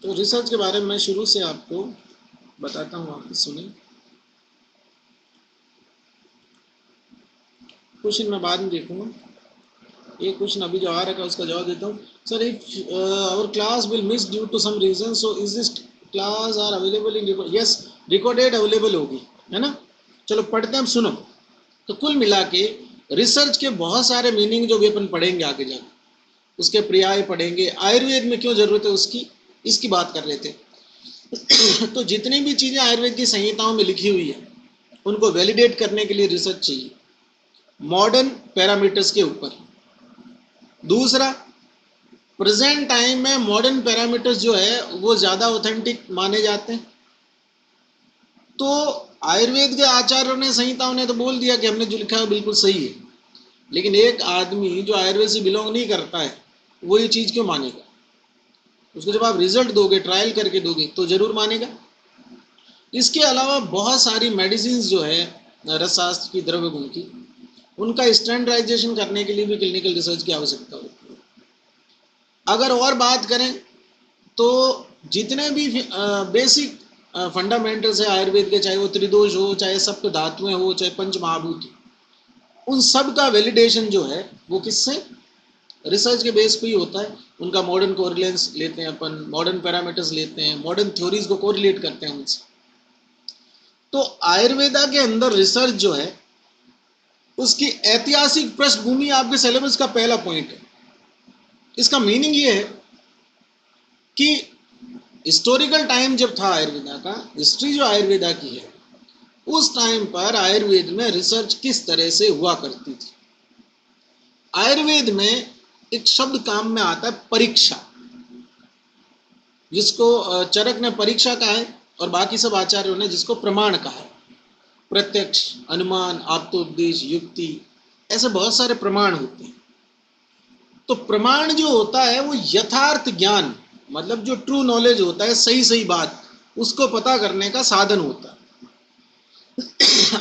तो रिसर्च के बारे में मैं शुरू से आपको बताता हूँ, आप सुने। क्वेश्चन मैं बाद में देखूंगा, ये क्वेश्चन अभी जो आ रखा है उसका जवाब देता हूँ। Sir, if our class will miss due to some reason, so is this class are available in record? Yes, recorded available होगी, है ना। चलो पढ़ते हैं, हम सुनो। तो कुल मिला के रिसर्च के बहुत सारे मीनिंग जो भी अपन पढ़ेंगे आगे जाकर, उसके पर्याय पढ़ेंगे। आयुर्वेद में क्यों जरूरत है उसकी, इसकी बात कर रहे थे। तो जितनी भी चीजें आयुर्वेद की संहिताओं में लिखी हुई है उनको वैलिडेट करने के लिए रिसर्च चाहिए, मॉडर्न पैरामीटर्स के ऊपर। दूसरा, प्रेजेंट टाइम में मॉडर्न पैरामीटर्स जो है वो ज्यादा ऑथेंटिक माने जाते हैं। तो आयुर्वेद के आचार्यों ने, संहिताओं ने तो बोल दिया कि हमने जो लिखा है बिल्कुल सही है, लेकिन एक आदमी जो आयुर्वेद से बिलोंग नहीं करता है वो ये चीज क्यों मानेगा? उसको जब आप रिजल्ट दोगे, ट्रायल करके दोगे, तो जरूर मानेगा। इसके अलावा बहुत सारी मेडिसिन जो है रसशास्त्र की, द्रव्य गुण की, उनका स्टैंडर्डाइजेशन करने के लिए भी क्लिनिकल रिसर्च की आवश्यकता होती है। अगर और बात करें तो जितने भी बेसिक फंडामेंटल्स है आयुर्वेद के, चाहे वो त्रिदोष हो, चाहे सप्त धातुएं हो, चाहे पंच महाभूत, उन सब का वैलिडेशन जो है वो किससे, रिसर्च के बेस पे ही होता है। उनका मॉडर्न कोरिलेंस लेते हैं अपन, मॉडर्न पैरामीटर्स लेते हैं, मॉडर्न थ्योरीज को कोरिलेट करते हैं उनसे। तो आयुर्वेदा के अंदर रिसर्च जो है उसकी ऐतिहासिक पृष्ठभूमि आपके सिलेबस का पहला पॉइंट है। इसका मीनिंग ये है कि हिस्टोरिकल टाइम जब था आयुर्वेदा का, हिस्ट्री जो आयुर्वेदा की है, उस टाइम पर आयुर्वेद में रिसर्च किस तरह से हुआ करती थी। आयुर्वेद में एक शब्द काम में आता है, परीक्षा, जिसको चरक ने परीक्षा कहा है और बाकी सब आचार्यों ने जिसको प्रमाण कहा है। प्रत्यक्ष, अनुमान, आप्तोपदेश, युक्ति, ऐसे बहुत सारे प्रमाण होते हैं। तो प्रमाण जो होता है वो यथार्थ ज्ञान, मतलब जो ट्रू नॉलेज होता है, सही सही बात, उसको पता करने का साधन होता है।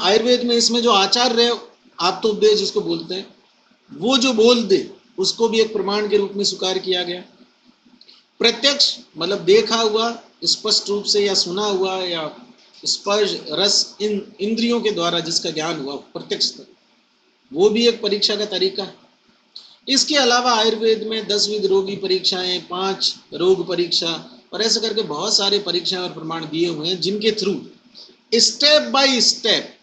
आयुर्वेद में इसमें जो आचार्य, आप्तोपदेश जिसको बोलते हैं, वो जो बोल दे उसको भी एक प्रमाण के रूप में स्वीकार किया गया। प्रत्यक्ष मतलब देखा हुआ स्पष्ट रूप से, या सुना हुआ, या स्पर्श रस इन इंद्रियों के द्वारा जिसका ज्ञान हुआ प्रत्यक्ष तक, वो भी एक परीक्षा का तरीका है। इसके अलावा आयुर्वेद में 10 विध रोगी परीक्षाएं, 5 रोग परीक्षा, और ऐसे करके बहुत सारे परीक्षाएं और प्रमाण दिए हुए हैं, जिनके थ्रू स्टेप बाय स्टेप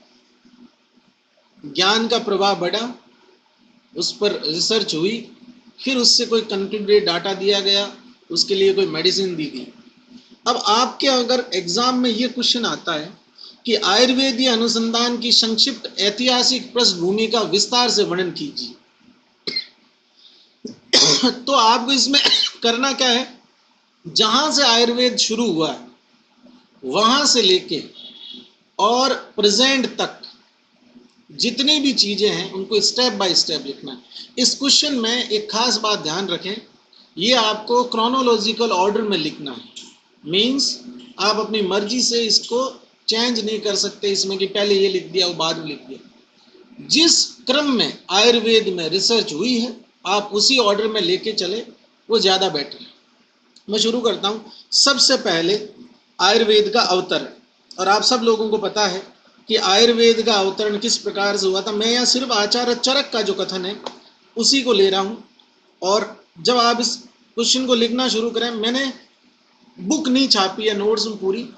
ज्ञान का प्रवाह बढ़ा, उस पर रिसर्च हुई, फिर उससे कोई कंक्लूडेड डाटा दिया गया, उसके लिए कोई मेडिसिन दी गई। अब आपके अगर एग्जाम में ये क्वेश्चन आता है कि आयुर्वेदीय अनुसंधान की संक्षिप्त ऐतिहासिक पृष्ठभूमि का विस्तार से वर्णन कीजिए, तो आपको इसमें करना क्या है, जहां से आयुर्वेद शुरू हुआ है वहां से लेके और प्रेजेंट तक जितनी भी चीजें हैं उनको स्टेप बाय स्टेप लिखना है। इस क्वेश्चन में एक खास बात ध्यान रखें, ये आपको क्रोनोलॉजिकल ऑर्डर में लिखना है। मीन्स आप अपनी मर्जी से इसको चेंज नहीं कर सकते इसमें कि पहले ये लिख दिया वो बाद में लिख दिया। जिस क्रम में आयुर्वेद में रिसर्च हुई है आप उसी ऑर्डर में लेके चले, वो ज्यादा बेटर है। मैं शुरू करता हूं। सबसे पहले आयुर्वेद का अवतरण, और आप सब लोगों को पता है कि आयुर्वेद का अवतरण किस प्रकार से हुआ था। मैं यहाँ सिर्फ आचार्य चरक का जो कथन है उसी को ले रहा हूं, और जब आप इस क्वेश्चन को लिखना शुरू करें, मैंने बुक नहीं छापी है नोट्स में पूरी,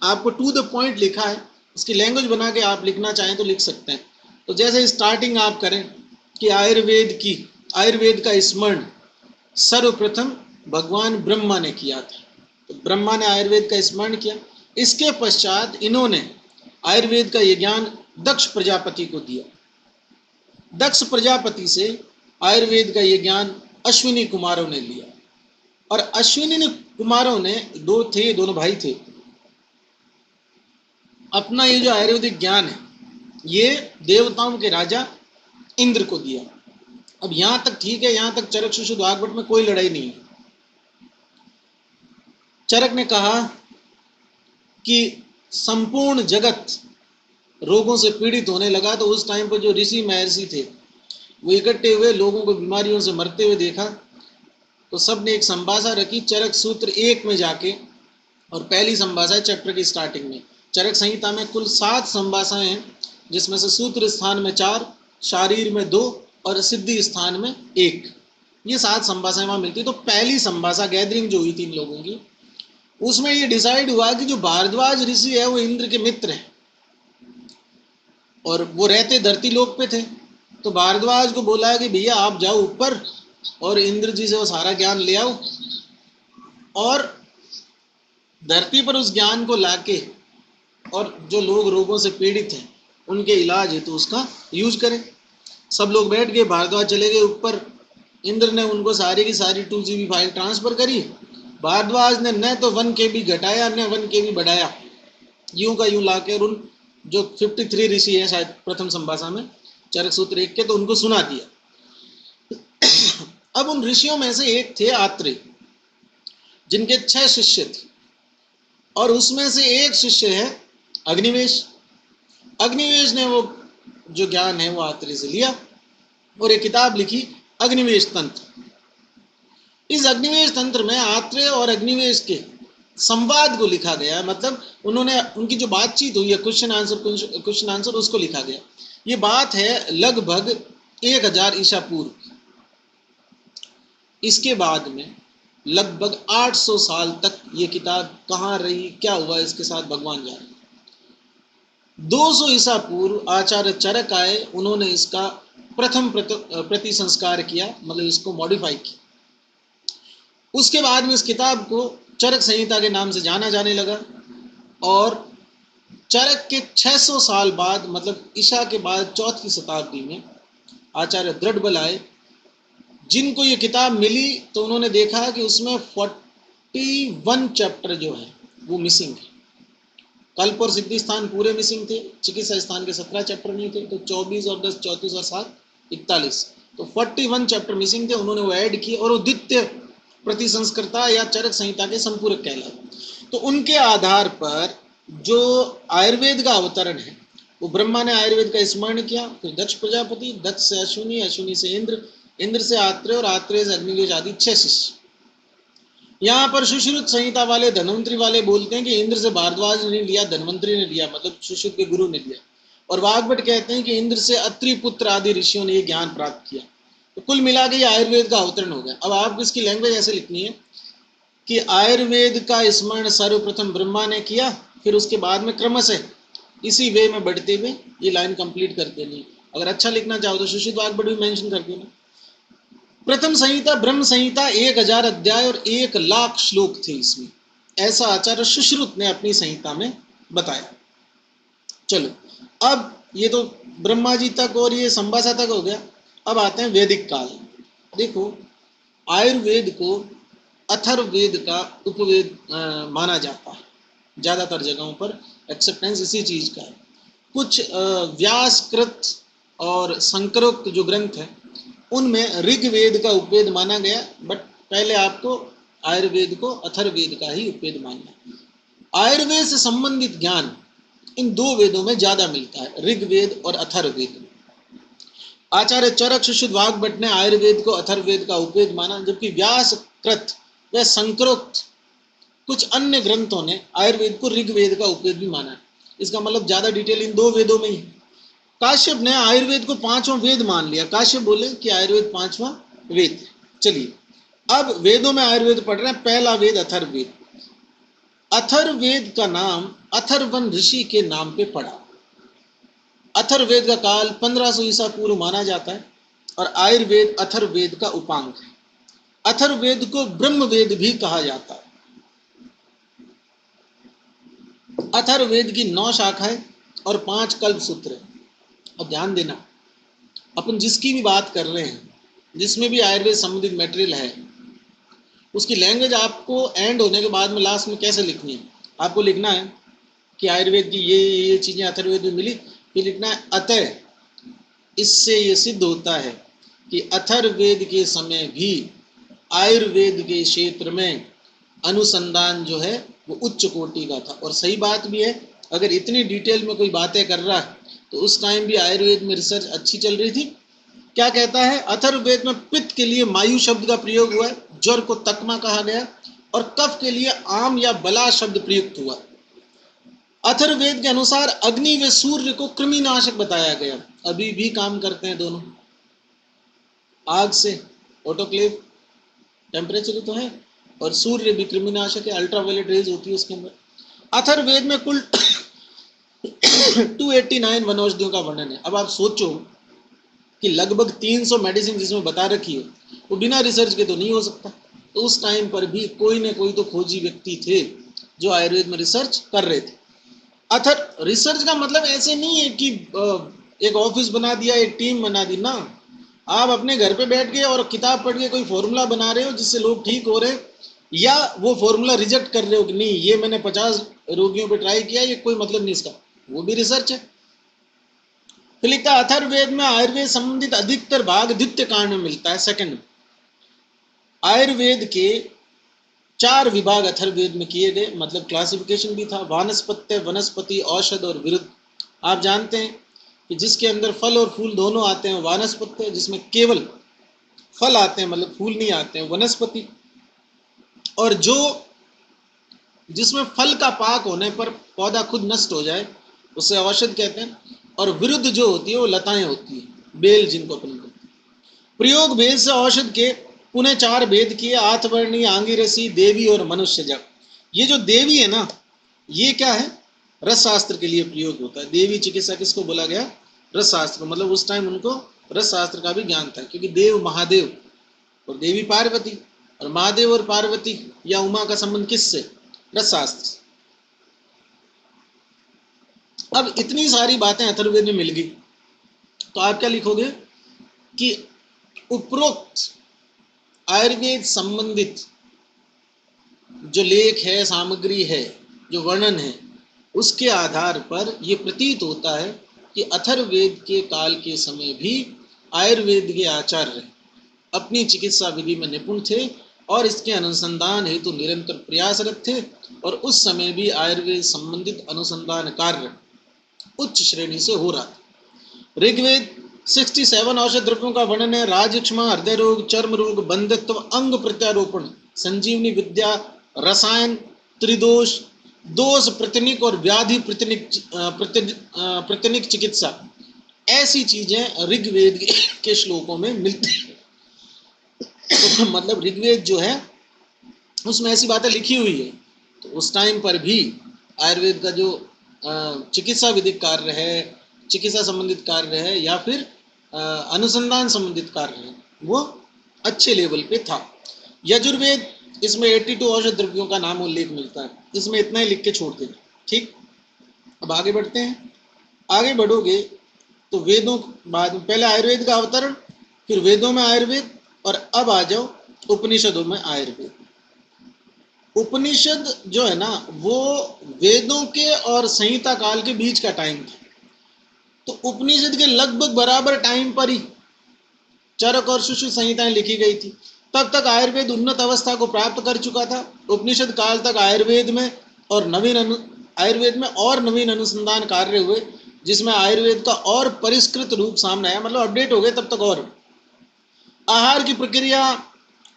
आपको टू द पॉइंट लिखा है, इसकी लैंग्वेज बना के आप लिखना चाहें तो लिख सकते हैं। तो जैसे स्टार्टिंग आप करें कि आयुर्वेद का स्मरण सर्वप्रथम भगवान ब्रह्मा ने किया था, तो ब्रह्मा ने आयुर्वेद का स्मरण किया। इसके पश्चात इन्होंने आयुर्वेद का ये ज्ञान दक्ष प्रजापति को दिया। दक्ष प्रजापति से आयुर्वेद का ये ज्ञान अश्विनी कुमारों ने लिया, और अश्विनी कुमारों ने दोनों भाई थे, अपना ये जो आयुर्वेदिक ज्ञान है ये देवताओं के राजा इंद्र को दिया। अब यहां तक ठीक है, यहां तक चरक सुश्रुत वाग्भट में कोई लड़ाई नहीं है। चरक ने कहा कि संपूर्ण जगत रोगों से पीड़ित होने लगा, तो उस टाइम पर जो ऋषि महर्षि थे वो इकट्ठे हुए, लोगों को बीमारियों से मरते हुए देखा, तो सबने एक संभाषा रखी। चरक सूत्र 1 में जाके और पहली संभाषा है चैप्टर की स्टार्टिंग में। चरक संहिता में कुल 7 संभाषाएं हैं, जिसमें से सूत्र स्थान में 4, शारीर में 2 और सिद्धि स्थान में 1। ये 7 संभाषाएं वहां मिलती है। तो पहली संभाषा गैदरिंग जो हुई 3 लोगों की, उसमें ये डिसाइड हुआ कि जो भारद्वाज ऋषि है वो इंद्र के मित्र हैं और वो रहते धरती लोक पे थे। तो भारद्वाज को बोला कि भैया आप जाओ ऊपर और इंद्र जी से वो सारा ज्ञान ले आओ और धरती पर उस ज्ञान को लाके और जो लोग रोगों से पीड़ित हैं उनके इलाज हेतु उसका यूज करें। सब लोग बैठ गए, भारद्वाज चले गए ऊपर। इंद्र ने उनको सारी की सारी 2 GB फाइल ट्रांसफर करी। भारद्वाज ने न तो 1 KB घटाया न 1 KB बढ़ाया, यूं का यूं लाके और उन जो 53 ऋषि हैं शायद प्रथम संभाषा में चरक सूत्र 1 के, तो उनको सुना दिया। अब उन ऋषियों में से एक थे आत्रेय, जिनके 6 शिष्य थे और उसमें से एक शिष्य है अग्निवेश। अग्निवेश ने वो जो ज्ञान है वो आत्रेय से लिया और एक किताब लिखी अग्निवेश तंत्र। इस अग्निवेश तंत्र में आत्रेय और अग्निवेश के संवाद को लिखा गया, मतलब उन्होंने उनकी जो बातचीत हुई है क्वेश्चन आंसर उसको लिखा गया। ये बात है लगभग 1000 ईसा पूर्व। इसके बाद में लगभग 800 साल तक ये किताब कहाँ रही, क्या हुआ इसके साथ, भगवान जाने। 200 ईसा पूर्व आचार्य चरक आए, उन्होंने इसका प्रथम प्रति संस्कार किया, मतलब इसको मॉडिफाई किया। उसके बाद में इस किताब को चरक संहिता के नाम से जाना जाने लगा और चरक के 600 साल बाद, मतलब ईसा के बाद 4वीं शताब्दी में आचार्य दृढ़बल आए, जिनको ये किताब मिली तो उन्होंने देखा कि उसमें 41 चैप्टर जो है वो मिसिंग है। कल्प और सिद्धि स्थान पूरे मिसिंग थे, चिकित्सा स्थान के 17 चैप्टर नहीं थे, तो 24 और 10 34 और 7 41, तो 41 चैप्टर मिसिंग थे। उन्होंने वो ऐड किए और वो द्वितीय प्रतिसंस्कृता या चरक संहिता के संपूरक कहलाए। तो उनके आधार पर जो आयुर्वेद का अवतरण है वो ब्रह्मा ने आयुर्वेद का स्मरण किया, फिर दक्ष प्रजापति, दक्ष से अश्विनी, अश्विनी से इंद्र, इंद्र से आत्रेय और आत्रेय से अग्निवेश आदि 6 शिष्य। यहाँ पर सुश्रुत संहिता वाले धन्वंतरी वाले बोलते हैं कि इंद्र से भारद्वाज ने लिया, धन्वंतरी ने लिया, मतलब सुश्रुत के गुरु ने लिया। और वाग्भट कहते हैं कि इंद्र से अत्रि पुत्र आदि ऋषियों ने ये ज्ञान प्राप्त किया। तो कुल मिला के ये आयुर्वेद का अवतरण हो गया। अब आपको इसकी लैंग्वेज ऐसे लिखनी है कि आयुर्वेद का स्मरण सर्वप्रथम ब्रह्मा ने किया, फिर उसके बाद में क्रमशः इसी वे में बढ़ते हुए ये लाइन कंप्लीट कर देनी। अगर अच्छा लिखना चाहो तो सुश्रुत वाग्भट भी मेंशन कर देना। प्रथम संहिता ब्रह्म संहिता 1000 अध्याय और 1,00,000 श्लोक थे इसमें, ऐसा आचार्य सुश्रुत ने अपनी संहिता में बताया। चलो, अब ये तो ब्रह्मा जी तक और ये संभाषा तक हो गया। अब आते हैं वैदिक काल। देखो, आयुर्वेद को अथर्ववेद का उपवेद माना जाता है, ज्यादातर जगहों पर एक्सेप्टेंस इसी चीज का है। कुछ व्यासकृत और शंकरोक्त जो ग्रंथ है उनमें ऋग्वेद का उपवेद माना गया, बट पहले आपको आयुर्वेद को अथर्ववेद का ही उपवेद मानना है। आयुर्वेद से संबंधित ज्ञान इन 2 वेदों में ज्यादा मिलता है, ऋग्वेद और अथर्ववेद। आचार्य चरक सुश्रुत वाग्भट ने आयुर्वेद को अथर्ववेद का उपवेद माना, जबकि व्यासकृत व शंकरोक्त कुछ अन्य ग्रंथों ने आयुर्वेद को ऋग्वेद का उपवेद भी माना है। इसका मतलब ज्यादा डिटेल इन 2 वेदों में ही। काश्यप ने आयुर्वेद को 5वां वेद मान लिया। काश्यप बोले कि आयुर्वेद 5वां वेद। चलिए, अब वेदों में आयुर्वेद पढ़ रहे हैं। पहला वेद अथर्ववेद। अथर्ववेद का नाम अथर्वन ऋषि के नाम पे पड़ा। अथर्ववेद का काल 1500 ईसा पूर्व माना जाता है और आयुर्वेद अथर्ववेद का उपांग है। अथर्ववेद को ब्रह्मवेद भी कहा जाता है। अथर्ववेद की 9 शाखाएं और 5 कल्प सूत्र है। और ध्यान देना, अपन जिसकी भी बात कर रहे हैं, जिसमें भी आयुर्वेद संबंधित मटेरियल है, उसकी लैंग्वेज आपको एंड होने के बाद में लास्ट में कैसे लिखनी है। आपको लिखना है कि आयुर्वेद की ये चीजें अथर्ववेद में मिली, फिर लिखना है अतः। इससे ये सिद्ध होता है कि अथर्ववेद के समय भी आयुर्वेद के क्षेत्र में अनुसंधान जो है वो उच्च कोटि का था। और सही बात भी है, अगर इतनी डिटेल में कोई बातें कर रहा है तो उस टाइम भी आयुर्वेद में रिसर्च अच्छी चल रही थी। क्या कहता है, अथर्ववेद में पित्त के लिए मायु शब्द का प्रयोग हुआ है, ज्वर को तकमा कहा गया, और कफ के लिए आम या बला शब्द प्रयुक्त हुआ। अथर्ववेद के अनुसार अग्नि व सूर्य को कृमिनाशक बताया गया। अभी भी काम करते हैं दोनों, आग से ऑटोक्लेव टेम्परेचर तो है, और सूर्य भी कृमिनाशक है, अल्ट्रावायलेट रेज होती है उसके अंदर। अथर्ववेद में कुल 289 वनौषधियों का वर्णन है। अब आप सोचो कि लगभग 300 मेडिसिन जिसमें बता रखी है, वो बिना रिसर्च के तो नहीं हो सकता। तो उस टाइम पर भी कोई ना कोई तो खोजी व्यक्ति थे जो आयुर्वेद में रिसर्च कर रहे थे। अथर रिसर्च का मतलब ऐसे नहीं है कि एक ऑफिस बना दिया, एक टीम बना दी ना। आप अपने घर पे बैठ के और किताब पढ़ के कोई फॉर्मूला बना रहे हो जिससे लोग ठीक हो रहे हैं, या वो फॉर्मूला रिजेक्ट कर रहे हो कि नहीं ये मैंने 50 रोगियों पे ट्राई किया, ये कोई मतलब नहीं इसका, वो भी रिसर्च है। फिर लिखता है अथर्ववेद में आयुर्वेद संबंधित अधिकतर भाग द्वितीय कांड में मिलता है, सेकंड में। आयुर्वेद के 4 विभाग अथर्ववेद में किए गए, मतलब क्लासिफिकेशन भी था, वानस्पत्य, वनस्पति, औषध और विरुद्ध। आप जानते हैं कि जिसके अंदर फल और फूल दोनों आते हैं वानस्पत्य, जिसमें केवल फल आते हैं मतलब फूल नहीं आते हैं वनस्पति, और जो जिसमें फल का पाक होने पर पौधा खुद नष्ट हो जाए उसे औषध कहते हैं, और विरुद्ध जो होती है वो लताएं होती है, बेल जिनको अपन कहते हैं। प्रयोग भेद से औषध के पुनः 4 भेद किए, आठवर्णी, आंगिरसी, देवी और मनुष्य जग। ये जो देवी है ना, ये क्या है, रस शास्त्र के लिए प्रयोग होता है। देवी चिकित्सा किसको बोला गया, रस शास्त्र, मतलब उस टाइम उनको रस शास्त्र का भी ज्ञान था, क्योंकि देव महादेव और देवी पार्वती, और महादेव और पार्वती या उमा का संबंध किससे, रस शास्त्र से। अब इतनी सारी बातें अथर्ववेद में मिल गई, तो आप क्या लिखोगे कि उपरोक्त आयुर्वेद संबंधित जो लेख है, सामग्री है, जो वर्णन है, उसके आधार पर यह प्रतीत होता है कि अथर्ववेद के काल के समय भी आयुर्वेद के आचार्य अपनी चिकित्सा विधि में निपुण थे और इसके अनुसंधान हेतु निरंतर प्रयासरत थे, और उस समय भी आयुर्वेद संबंधित अनुसंधान कार्य उच्च श्रेणी से हो रहा था। ऋग्वेद 67 औषध द्रव्यों का वर्णन है। राजक्षमा, हृदय रोग, चर्म रोग, बंधित्व, अंग प्रत्यारोपण, संजीवनी विद्या, रसायन, त्रिदोष, दोष प्रतिनिक और व्याधि प्रतिनिक चिकित्सा, ऐसी चीजें ऋग्वेद के श्लोकों में मिलती है। मतलब ऋग्वेद जो है उसमें ऐसी बातें लिखी हुई है। तो उस टाइम पर भी आयुर्वेद का जो चिकित्सा विधिक कार्य है, चिकित्सा संबंधित कार्य है, या फिर अनुसंधान संबंधित कार्य है, वो अच्छे लेवल पे था। यजुर्वेद, इसमें 82 औषध द्रव्यों का नाम उल्लेख मिलता है। इसमें इतना ही लिख के छोड़ दें, ठीक। अब आगे बढ़ते हैं। आगे बढ़ोगे तो वेदों बाद, पहले आयुर्वेद का अवतरण, फिर वेदों में आयुर्वेद, और अब आ जाओ उपनिषदों में आयुर्वेद। उपनिषद जो है ना, वो वेदों के और संहिता काल के बीच का टाइम था। तो उपनिषद के लगभग बराबर टाइम पर ही चरक और सुश्रुत संहिताएं लिखी गई थी। तब तक आयुर्वेद उन्नत अवस्था को प्राप्त कर चुका था। उपनिषद काल तक आयुर्वेद में और नवीन अनुसंधान कार्य हुए, जिसमें आयुर्वेद का और परिष्कृत रूप सामने आया, मतलब अपडेट हो गए तब तक। और आहार की प्रक्रिया,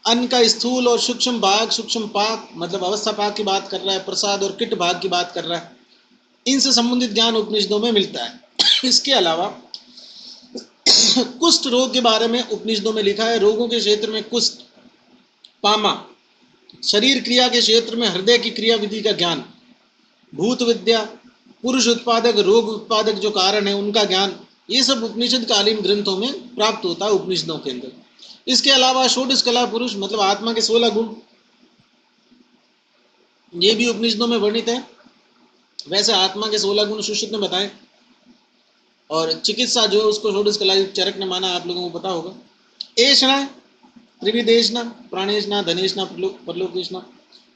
अन्न का स्थूल और सूक्ष्म भाग, सूक्ष्म पाक मतलब अवस्था पाक की बात कर रहा है, प्रसाद और किट भाग की बात कर रहा है, इनसे संबंधित ज्ञान उपनिषदों में मिलता है। इसके अलावा कुष्ठ रोग के बारे में उपनिषदों में लिखा है। रोगों के क्षेत्र में कुष्ठ, पामा, शरीर क्रिया के क्षेत्र में हृदय की क्रिया विधि का ज्ञान, भूत विद्या, पुरुष उत्पादक, रोग उत्पादक जो कारण है उनका ज्ञान, ये सब उपनिषद कालीन ग्रंथों में प्राप्त होता है उपनिषदों के अंदर। इसके अलावा षोडश कला पुरुष मतलब आत्मा के 16 गुण, ये भी उपनिषदों में वर्णित है। वैसे आत्मा के 16 गुण सुश्रुत ने बताए, और चिकित्सा जो है उसको षोडश कला चरक ने माना, आप लोगों को पता होगा। एषणा, त्रिविदेशना, प्राणेशना, धनेशना, परलोकेशना,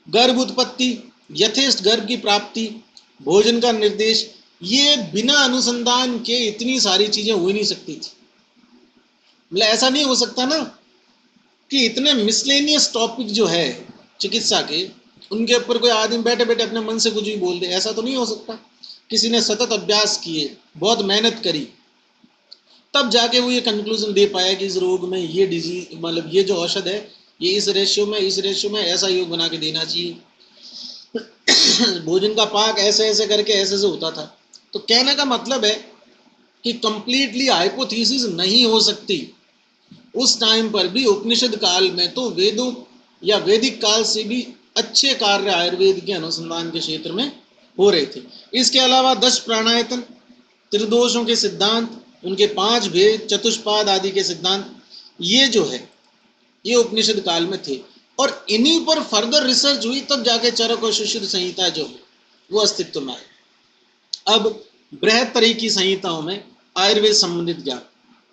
गर्भ उत्पत्ति, यथेष्ट गर्भ की प्राप्ति, भोजन का निर्देश, ये बिना अनुसंधान के इतनी सारी चीजें हो ही नहीं सकती थी। मतलब ऐसा नहीं हो सकता ना कि इतने मिसलेनियस टॉपिक जो है चिकित्सा के, उनके ऊपर कोई आदमी बैठे बैठे अपने मन से कुछ भी बोल दे, ऐसा तो नहीं हो सकता। किसी ने सतत अभ्यास किए, बहुत मेहनत करी, तब जाके वो ये कंक्लूजन दे पाया कि इस रोग में ये डिजीज, मतलब ये जो औषध है ये इस रेशियो में ऐसा योग बना के देना चाहिए। भोजन का पाक ऐसे ऐसे करके ऐसे से होता था। तो कहने का मतलब है कि कंप्लीटली हाइपोथेसिस नहीं हो सकती। उस टाइम पर भी उपनिषद काल में तो वेदों या वैदिक काल से भी अच्छे कार्य आयुर्वेद के अनुसंधान के क्षेत्र में हो रहे थे। इसके अलावा 10 प्राणायतन, त्रिदोषों के सिद्धांत, उनके 5 भेद, चतुष्पाद आदि के सिद्धांत, ये जो है ये उपनिषद काल में थे। और इन्हीं पर फर्दर रिसर्च हुई, तब जाके चरक और सुश्रुत संहिता जो है वो अस्तित्व में आई। अब बृहत्तरी की संहिताओं में आयुर्वेद संबंधित ज्ञान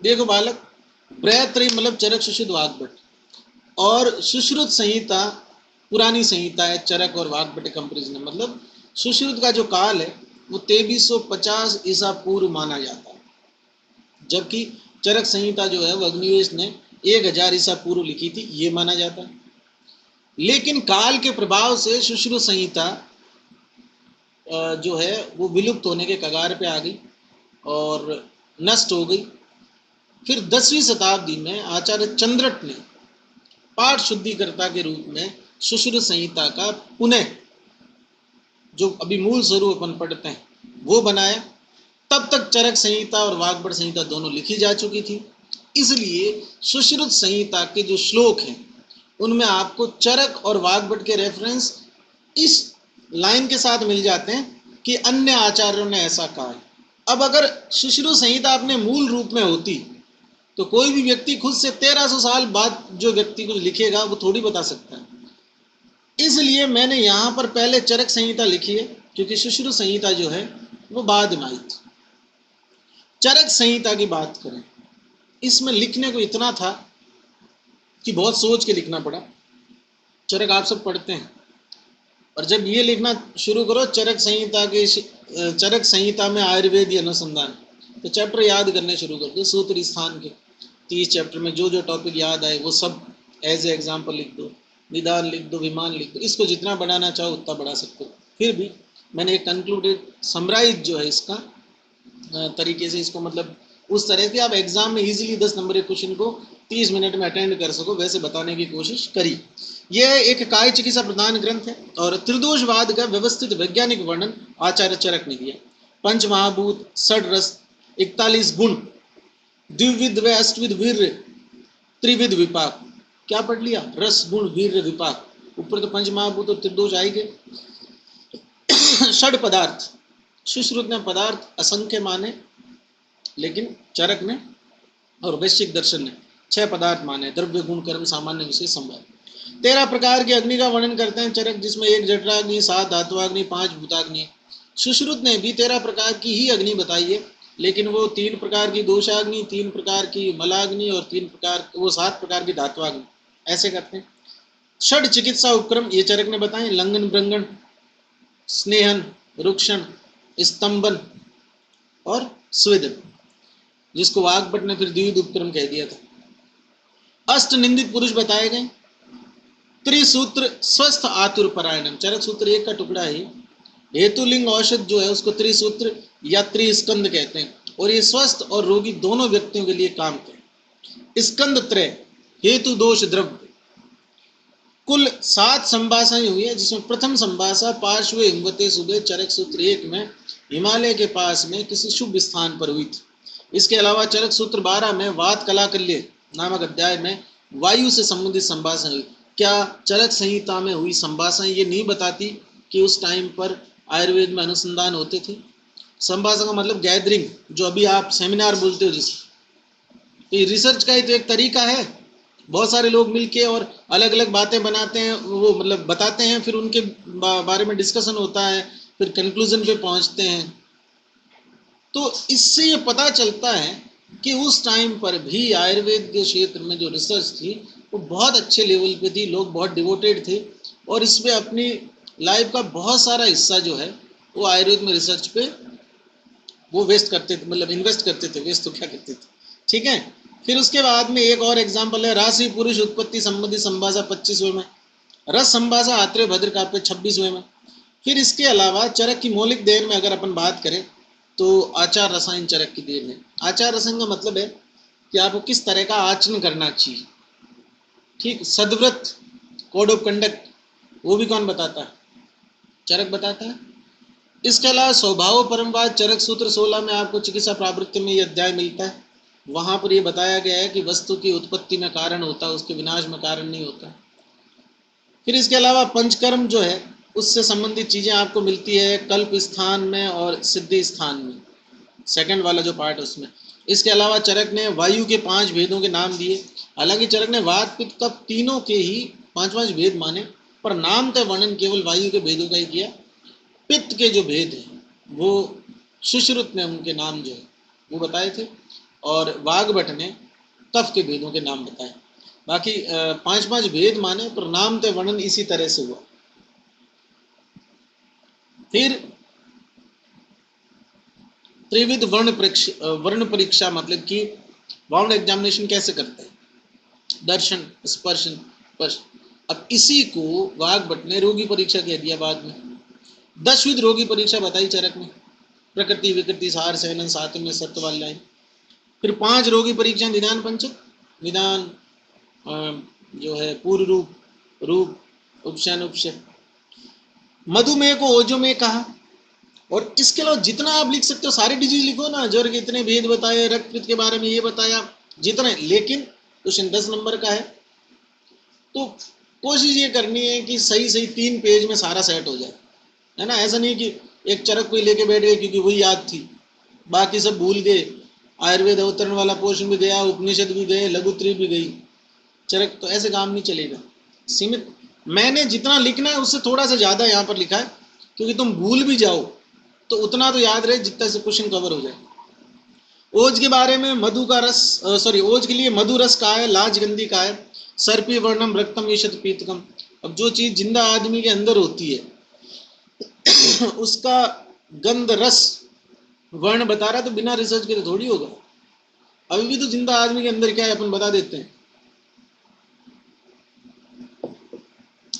देखो बालक, बृहत्तरी मतलब चरक सुश्रुत वाग्भट, और सुश्रुत संहिता पुरानी संहिता है चरक और वाग्भट कंपेरिजन में। मतलब सुश्रुत का जो काल है वो 2350 ईसा पूर्व माना जाता है, जबकि चरक संहिता जो है वो अग्निवेश ने 1000 ईसा पूर्व लिखी थी, ये माना जाता है। लेकिन काल के प्रभाव से सुश्रुत संहिता जो है वो विलुप्त होने के कगार पे आ गई और नष्ट हो गई। फिर 10वीं शताब्दी में आचार्य चंद्रट ने पाठ शुद्धिकर्ता के रूप में सुश्रुत संहिता का पुनः जो अभी मूल स्वरूप अपन पढ़ते हैं वो बनाया। तब तक चरक संहिता और वाग्भट संहिता दोनों लिखी जा चुकी थी। इसलिए सुश्रुत संहिता के जो श्लोक हैं उनमें आपको चरक और वाग्भट के रेफरेंस इस लाइन के साथ मिल जाते हैं कि अन्य आचार्यों ने ऐसा कहा है। अब अगर सुश्रुत संहिता अपने मूल रूप में होती तो कोई भी व्यक्ति खुद से 1300 साल बाद जो व्यक्ति कुछ लिखेगा वो थोड़ी बता सकता है। इसलिए मैंने यहाँ पर पहले चरक संहिता लिखी है, क्योंकि सुश्रुत संहिता जो है वो बाद में आई थी। चरक संहिता की बात करें, इसमें लिखने को इतना था कि बहुत सोच के लिखना पड़ा। चरक आप सब पढ़ते हैं, और जब ये लिखना शुरू करो चरक संहिता में आयुर्वेद अनुसंधान, तो चैप्टर याद करने शुरू कर दो। सूत्र स्थान के 30 चैप्टर में जो जो टॉपिक याद आए वो सब एज ए एग्जाम्पल लिख दो, निदान लिख दो, विमान लिख दो। इसको जितना बढ़ाना चाहो उतना बढ़ा सकते हो। फिर भी मैंने एक कंक्लूडेड समराइज जो है इसका तरीके से, इसको मतलब उस तरह से आप एग्जाम में इजीली 10 नंबर के क्वेश्चन को 30 मिनट में अटेंड कर सको, वैसे बताने की कोशिश करी। यह एक काय चिकित्सा प्रधान ग्रंथ है और त्रिदोषवाद का व्यवस्थित वैज्ञानिक वर्णन आचार्य चरक ने दिया। पंच महाभूत, षड रस, 41 गुण, द्विविध व अष्टविध वीर्य, त्रिविध विपाक। क्या पढ़ लिया? रस, गुण, वीर्य, विपाक। ऊपर तो पंच महाभूत और त्रिदोष आएंगे। षड पदार्थ, सुश्रुत ने पदार्थ असंख्य माने, लेकिन चरक ने और वैश्विक दर्शन ने 6 पदार्थ माने, द्रव्य, गुण, कर्म, सामान्य, विशेष, संवाद। 13 प्रकार की अग्नि का वर्णन करते हैं चरक, जिसमें 1 जठराग्नि, 7 धातुआग्नि, 5 भूताग्नि। सुश्रुत ने भी 13 प्रकार की ही अग्नि बताई है, लेकिन वो 3 प्रकार की दोषाग्नि, 3 प्रकार की मलाग्नि और 7 प्रकार की धातुआग्नि ऐसे करते हैं। षड चिकित्सा उपक्रम ये चरक ने बताए, लंघन, ब्रंगन, स्नेहन, रुक्षण, स्तंभन और स्वेदन, जिसको वाग्भट ने फिर द्विविध उपक्रम कह दिया था। अष्ट निंदित पुरुष बताए गए। त्रिसूत्र स्वस्थ आतुर परायणम, चरक सूत्र 1 का टुकड़ा है। हेतुलिंग औषध जो है उसको त्रिसूत्र या त्रिस्कंद कहते हैं, और ये स्वस्थ और रोगी दोनों व्यक्तियों के लिए काम करते। स्कंद त्रय, हेतु दोष द्रव्य। कुल 7 संभाषाएं हुई है, जिसमें प्रथम संभाषा पार्श्व हिमवते सुबह चरक सूत्र 1 में हिमालय के पास में किसी शुभ स्थान पर हुई थी। इसके अलावा चरक सूत्र 12 में वात कलाकल्य नामक अध्याय में वायु से संबंधित संभाषण हुई। क्या चरक संहिता में हुई संभाषण ये नहीं बताती कि उस टाइम पर आयुर्वेद में अनुसंधान होते थे? संभाषण का मतलब गैदरिंग, जो अभी आप सेमिनार बोलते हो जिस, तो रिसर्च का ही तो एक तरीका है। बहुत सारे लोग मिलके और अलग अलग बातें बनाते हैं, वो मतलब बताते हैं, फिर उनके बारे में डिस्कशन होता है, फिर कंक्लूजन पे पहुंचते हैं। तो इससे ये पता चलता है कि उस टाइम पर भी आयुर्वेद के क्षेत्र में जो रिसर्च थी वो बहुत अच्छे लेवल पे थी, लोग बहुत डिवोटेड थे और इसमें अपनी लाइफ का बहुत सारा हिस्सा जो है वो आयुर्वेद में रिसर्च पे वो वेस्ट करते थे, मतलब इन्वेस्ट करते थे, वेस्ट तो क्या करते थे, ठीक है। फिर उसके बाद में एक और एग्जाम्पल है राशि पुरुष उत्पत्ति संबंधी संभाषा 25वें में, रस संभाषा आत्रेय भद्र काव्य 26वें में। फिर इसके अलावा चरक की मौलिक देन में अगर अपन बात करें तो आचार रसायन चरक की देन है। आचार रसायन का मतलब है कि आपको किस तरह का आचरण करना चाहिए। ठीक, सदव्रत कोड ऑफ कंडक्ट वो भी कौन बताता है? चरक बताता है। इसके अलावा स्वभाव परमवाद चरक सूत्र 16 में आपको चिकित्सा प्रावृत्ति में ये अध्याय मिलता है। वहां पर ये बताया गया है कि वस्तु की उत्पत्ति में कारण होता है, उसके विनाश में कारण नहीं होता। फिर इसके अलावा पंचकर्म जो है उससे संबंधित चीजें आपको मिलती है कल्प स्थान में और सिद्धि स्थान में, सेकंड वाला जो पार्ट है उसमें। इसके अलावा चरक ने वायु के 5 भेदों के नाम दिए। हालांकि चरक ने वात पित्त कफ तीनों के ही 5 भेद माने, पर नाम का वर्णन केवल वायु के भेदों का ही किया। पित्त के जो भेद हैं वो सुश्रुत ने उनके नाम जो है वो बताए थे, और वाग्भट ने कफ के भेदों के नाम बताए। बाकी 5 भेद माने, पर नाम का वर्णन इसी तरह से हुआ। फिर त्रिविध वर्ण परीक्षा मतलब कि बाउंड एग्जामिनेशन कैसे करते हैं? दर्शन, स्पर्शन, स्पर्श। अब इसी को वाग्भट ने रोगी परीक्षा कह दिया बाद में। 10 रोगी परीक्षा बताई चरक ने, प्रकृति विकृति सार सहनन सातम्य सत्यवाल्यायन। फिर 5 रोगी परीक्षा निदान पंचक, निदान जो है पूर्व रूप, रूप, उपशयन, उपशय। मधुमेह को ओजो में कहा। और इसके अलावा जितना आप लिख सकते हो सारे डिजीज लिखो ना, ज्वर के इतने भेद बताए, रक्त पित्त के बारे में ये बताया, जितने। लेकिन क्वेश्चन 10 नंबर का है तो कोशिश ये करनी है कि सही सही 3 पेज में सारा सेट हो जाए, है ना। ऐसा नहीं कि एक चरक कोई लेके बैठ गए क्योंकि वही याद थी, बाकी सब भूल गए। आयुर्वेद अवतरण वाला पोर्शन भी गया, उपनिषद भी गए, लघुत्री भी गई, चरक तो ऐसे काम नहीं चलेगा। सीमित, मैंने जितना लिखना है उससे थोड़ा सा ज़्यादा यहाँ पर लिखा है, क्योंकि तुम भूल भी जाओ तो उतना तो याद रहे जितना से क्वेश्चन कवर हो जाए। ओज के बारे में मधु का रस, ओज के लिए मधु रस का है, लाजगंधी का है, सर्पी वर्णम रक्तम ईशत पीतकम। अब जो चीज जिंदा आदमी के अंदर होती है उसका गंध रस वर्ण बता रहा, तो बिना रिसर्च के तो थोड़ी होगा। अभी भी तो जिंदा आदमी के अंदर क्या है अपन बता देते हैं,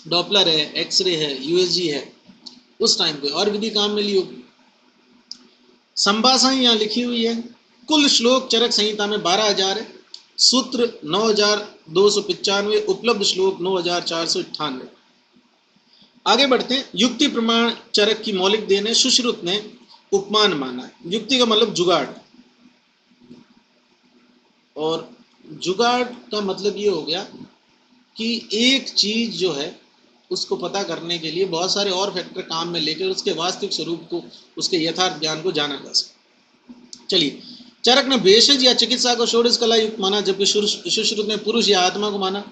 डॉपलर है, एक्सरे है, यूएसजी है। उस टाइम पे और विधि काम में ली होगी। संभाषण यहाँ लिखी हुई है। कुल श्लोक चरक संहिता में 12,000 है, सूत्र 9,295, उपलब्ध श्लोक 9,498। आगे बढ़ते हैं। युक्ति प्रमाण चरक की मौलिक देन है। सुश्रुत ने उपमान माना है। युक्ति का मतलब जुगाड़, और जुगाड़ का मतलब ये हो गया कि एक चीज जो है उसको पता करने के लिए बहुत सारे और फैक्टर काम में लेकर उसके वास्तविक स्वरूप को, उसके यथार्थ ज्ञान को जाना जा सके। चलिए, चरक ने भेषज या चिकित्सा को षोडश कला युक्त माना, जबकि सुश्रुत ने पुरुष या आत्मा को माना।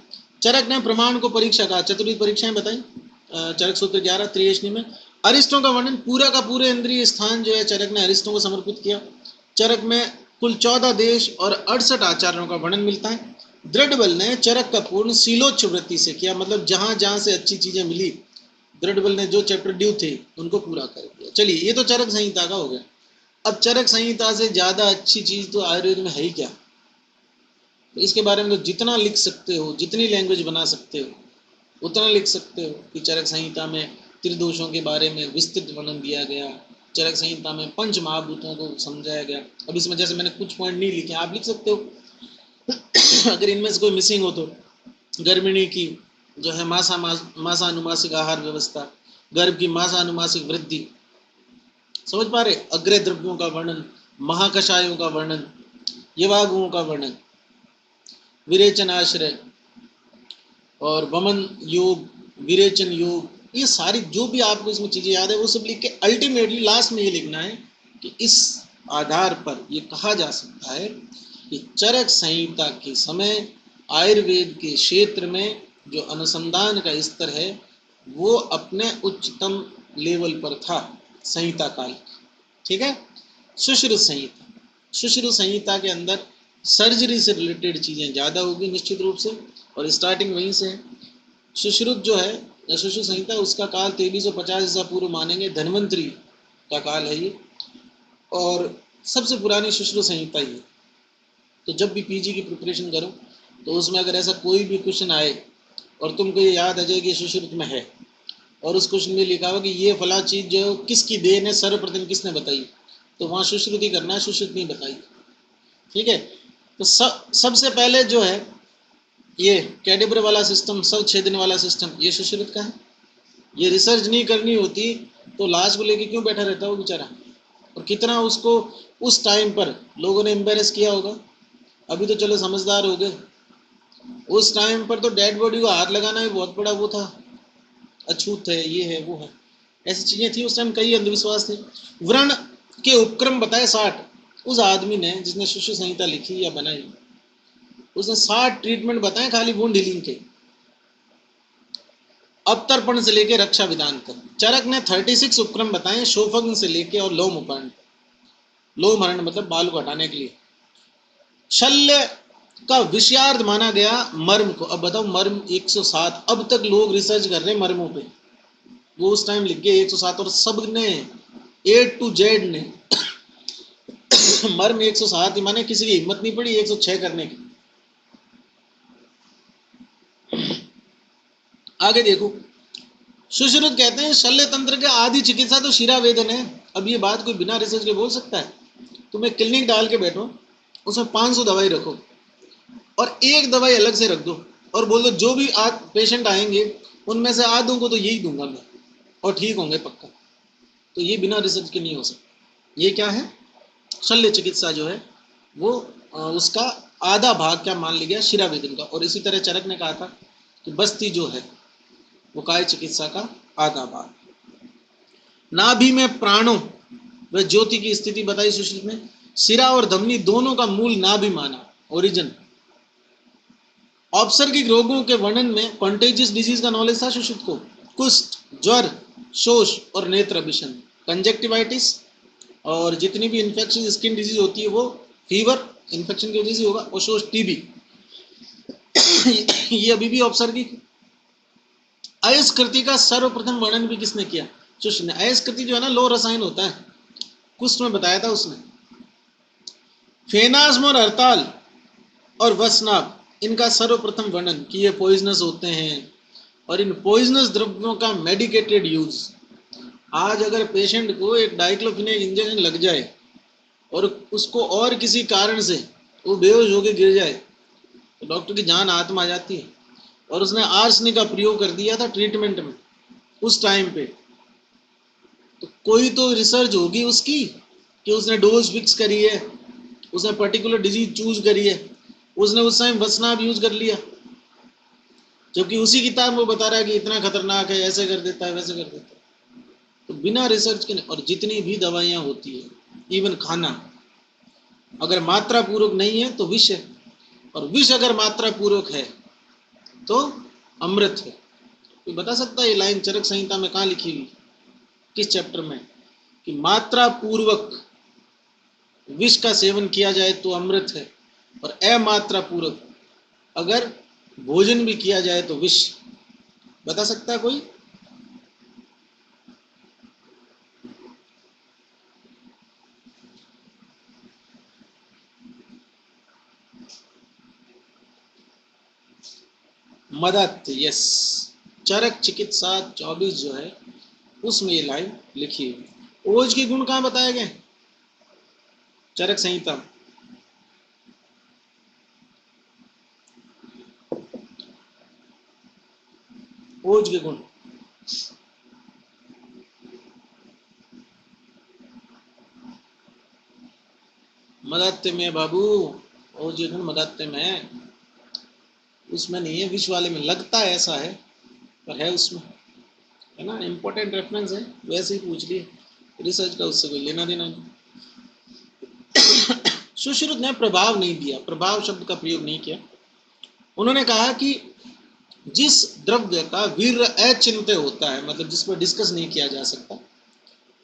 चरक ने प्रमाण को परीक्षा का चतुर्विध परीक्षाएं बताई, चरक सूत्र 11 त्रियेष्णी में। अरिष्टों का वर्णन, पूरा का पूरे इंद्रिय स्थान जो है चरक ने अरिष्टों को समर्पित किया। चरक में कुल 14 देश और 68 आचार्यों का वर्णन मिलता है। दृढ़बल ने चरक का पूर्ण शीलोच्छ वृत्ति से किया, मतलब जहां जहां से अच्छी चीजें मिली दृढ़बल ने जो चैप्टर ड्यू थे उनको पूरा कर दिया। चलिए, ये तो चरक संहिता का हो गया। अब चरक संहिता से ज्यादा अच्छी चीज तो आयुर्वेद में है ही क्या। तो इसके बारे में तो जितना लिख सकते हो, जितनी लैंग्वेज बना सकते हो उतना लिख सकते हो कि चरक संहिता में त्रिदोषों के बारे में विस्तृत वर्णन दिया गया, चरक संहिता में पंच महाभूतों को समझाया गया। अब इसमें जैसे मैंने कुछ पॉइंट नहीं लिखे, आप लिख सकते हो अगर इनमें से कोई मिसिंग हो तो। गर्भिणी की जो है मासानुमासिक आहार व्यवस्था, गर्भ की मासानुमासिक वृद्धि, समझ पा रहे। अग्रय द्रव्यों का वर्णन, महाकषायों का वर्णन, यवागुओं का वर्णन, विरेचन आश्रय और वमन योग, विरेचन योग, ये सारी जो भी आपको इसमें चीजें याद है वो सब लिख के अल्टीमेटली लास्ट में ये लिखना है कि इस आधार पर ये कहा जा सकता है कि चरक संहिता के समय आयुर्वेद के क्षेत्र में जो अनुसंधान का स्तर है वो अपने उच्चतम लेवल पर था संहिता काल। ठीक है। सुश्रुत संहिता, सुश्रुत संहिता के अंदर सर्जरी से रिलेटेड चीजें ज्यादा होगी निश्चित रूप से, और स्टार्टिंग वहीं से है। सुश्रुत जो है या सुश्रुत संहिता, उसका काल 2350 ईसा पूर्व मानेंगे, धन्वंतरी का काल है ये, और सबसे पुरानी सुश्रुत संहिता ही है। तो जब भी पीजी की प्रिपरेशन करो तो उसमें अगर ऐसा कोई भी क्वेश्चन आए और तुमको ये याद आ जाए कि सुश्रुत में है, और उस क्वेश्चन में लिखा हुआ कि ये फला चीज जो किसकी देन है, सर्वप्रथम किसने बताई, तो वहाँ सुश्रुत ही करना है, सुश्रुत नहीं बताई। ठीक है। तो सबसे पहले जो है ये कैडेबर वाला सिस्टम, सब 6 दिन वाला सिस्टम, ये सुश्रुत का है। ये रिसर्च नहीं करनी होती तो लाश को लेके क्यों बैठा रहता है वो बेचारा, और कितना उसको उस टाइम पर लोगों ने एम्बेरस किया होगा। अभी तो चलो समझदार हो गए, उस टाइम पर तो डेड बॉडी को हाथ लगाना भी बहुत बड़ा वो था, अछूत है, ये है वो है, ऐसी चीजें थी उस टाइम, कई अंधविश्वास थे। व्रण के उपक्रम बताए 60। उस आदमी ने जिसने शिशु संहिता लिखी या बनाई, उसने 60 ट्रीटमेंट बताए खाली वुंड हीलिंग के, अवतर्पण से लेके रक्षा विधान तक। चरक ने 36 उपक्रम बताए शोफग्न से लेके और लोम उपरण, लोम हरण मतलब बाल को हटाने के लिए। शल्य का विषयार्थ माना गया मर्म को। अब बताओ मर्म 107, अब तक लोग रिसर्च कर रहे हैं मर्मों पे, वो उस टाइम लिख गए 107, और सब ने ए टू जेड ने मर्म 107 ही माने, किसी की हिम्मत नहीं पड़ी 106 करने की। आगे देखो, सुश्रुत कहते हैं शल्य तंत्र के आदि चिकित्सा तो शिरा वेदन है। अब ये बात कोई बिना रिसर्च के बोल सकता है? तुम्हें क्लिनिक डाल के बैठो, उसमें 500 दवाई रखो और एक दवाई अलग से रख दो, और बोल दो जो भी पेशेंट आएंगे उनमें से आधों को तो यही दूंगा मैं और ठीक होंगे पक्का। तो ये बिना रिसर्च के नहीं हो सकता। ये क्या है? शल्य चिकित्सा जो है वो उसका आधा भाग क्या मान लिया शिरा वेदन का। और इसी तरह चरक ने कहा था कि बस्ती जो है वो काय चिकित्सा का आधा भाग। नाभि में प्राणों व ज्योति की स्थिति बताई सुश्रुत ने। सिरा और धमनी दोनों का मूल नाभि माना, ओरिजिन। औपसर्गिक रोगों के वर्णन में कंटेजियस डिजीज का नॉलेज था सुश्रुत को। कुष्ठ, ज्वर, शोष और नेत्र अभिषण, कंजक्टिवाइटिस, और जितनी भी इन्फेक्शन स्किन डिजीज होती है वो फीवर इन्फेक्शन की वजह से होगा, और शोष टीबी ये अभी भी औपसर्गिक। अयस्कृति का सर्वप्रथम वर्णन भी किसने किया? सुश्रुत ने। अयस्कृति जो है ना लो रसायन होता है, कुछ में बताया था उसने। फेनाज्म और हड़ताल और वसनाभ, इनका सर्वप्रथम वर्णन कि ये पॉइजनस होते हैं और इन पॉइजनस द्रव्यों का मेडिकेटेड यूज। आज अगर पेशेंट को एक डाइक्लोफिनेक इंजेक्शन लग जाए और उसको और किसी कारण से वो बेहोश होकर गिर जाए तो डॉक्टर की जान हाथ में आ जाती है। और उसने आर्सेनिक का प्रयोग कर दिया था ट्रीटमेंट में उस टाइम पे, तो कोई तो रिसर्च होगी उसकी कि उसने डोज फिक्स करी है, उसने पर्टिकुलर डिजीज चूज करी है, उसने उस टाइम वसनाभ यूज कर लिया, जबकि उसी किताब में बता रहा है कि इतना खतरनाक है, ऐसे कर देता है वैसे कर देता है। तो बिना रिसर्च के। और जितनी भी दवाइयाँ होती है, इवन खाना, अगर मात्रा पूर्वक नहीं है तो विष है, और विष अगर मात्रा पूर्वक है तो अमृत है। तो बता सकता है ये लाइन चरक संहिता में कहाँ लिखी हुई, किस चैप्टर में, कि मात्रा पूर्वक विष का सेवन किया जाए तो अमृत है, और अमात्रा पूर्वक अगर भोजन भी किया जाए तो विष। बता सकता है कोई? मदत, यस। चरक चिकित्सा 24 जो है उसमें ये लाइन लिखी है। ओज के गुण कहाँ बताए गए? चरक संहिता। ओज के गुण मदत्ते में बाबू, ओज के गुण मदत्ते में, उसमें नहीं है, विश्व वाले में। लगता है ऐसा है पर है उसमें, है ना। इंपॉर्टेंट रेफरेंस है, वैसे ही पूछ लिए, रिसर्च का उससे कोई लेना देना नहीं। सुश्रुत ने प्रभाव नहीं दिया, प्रभाव शब्द का प्रयोग नहीं किया। उन्होंने कहा कि जिस द्रव्य का वीर्य अचिंत्य होता है, मतलब जिस पर डिस्कस नहीं किया जा सकता,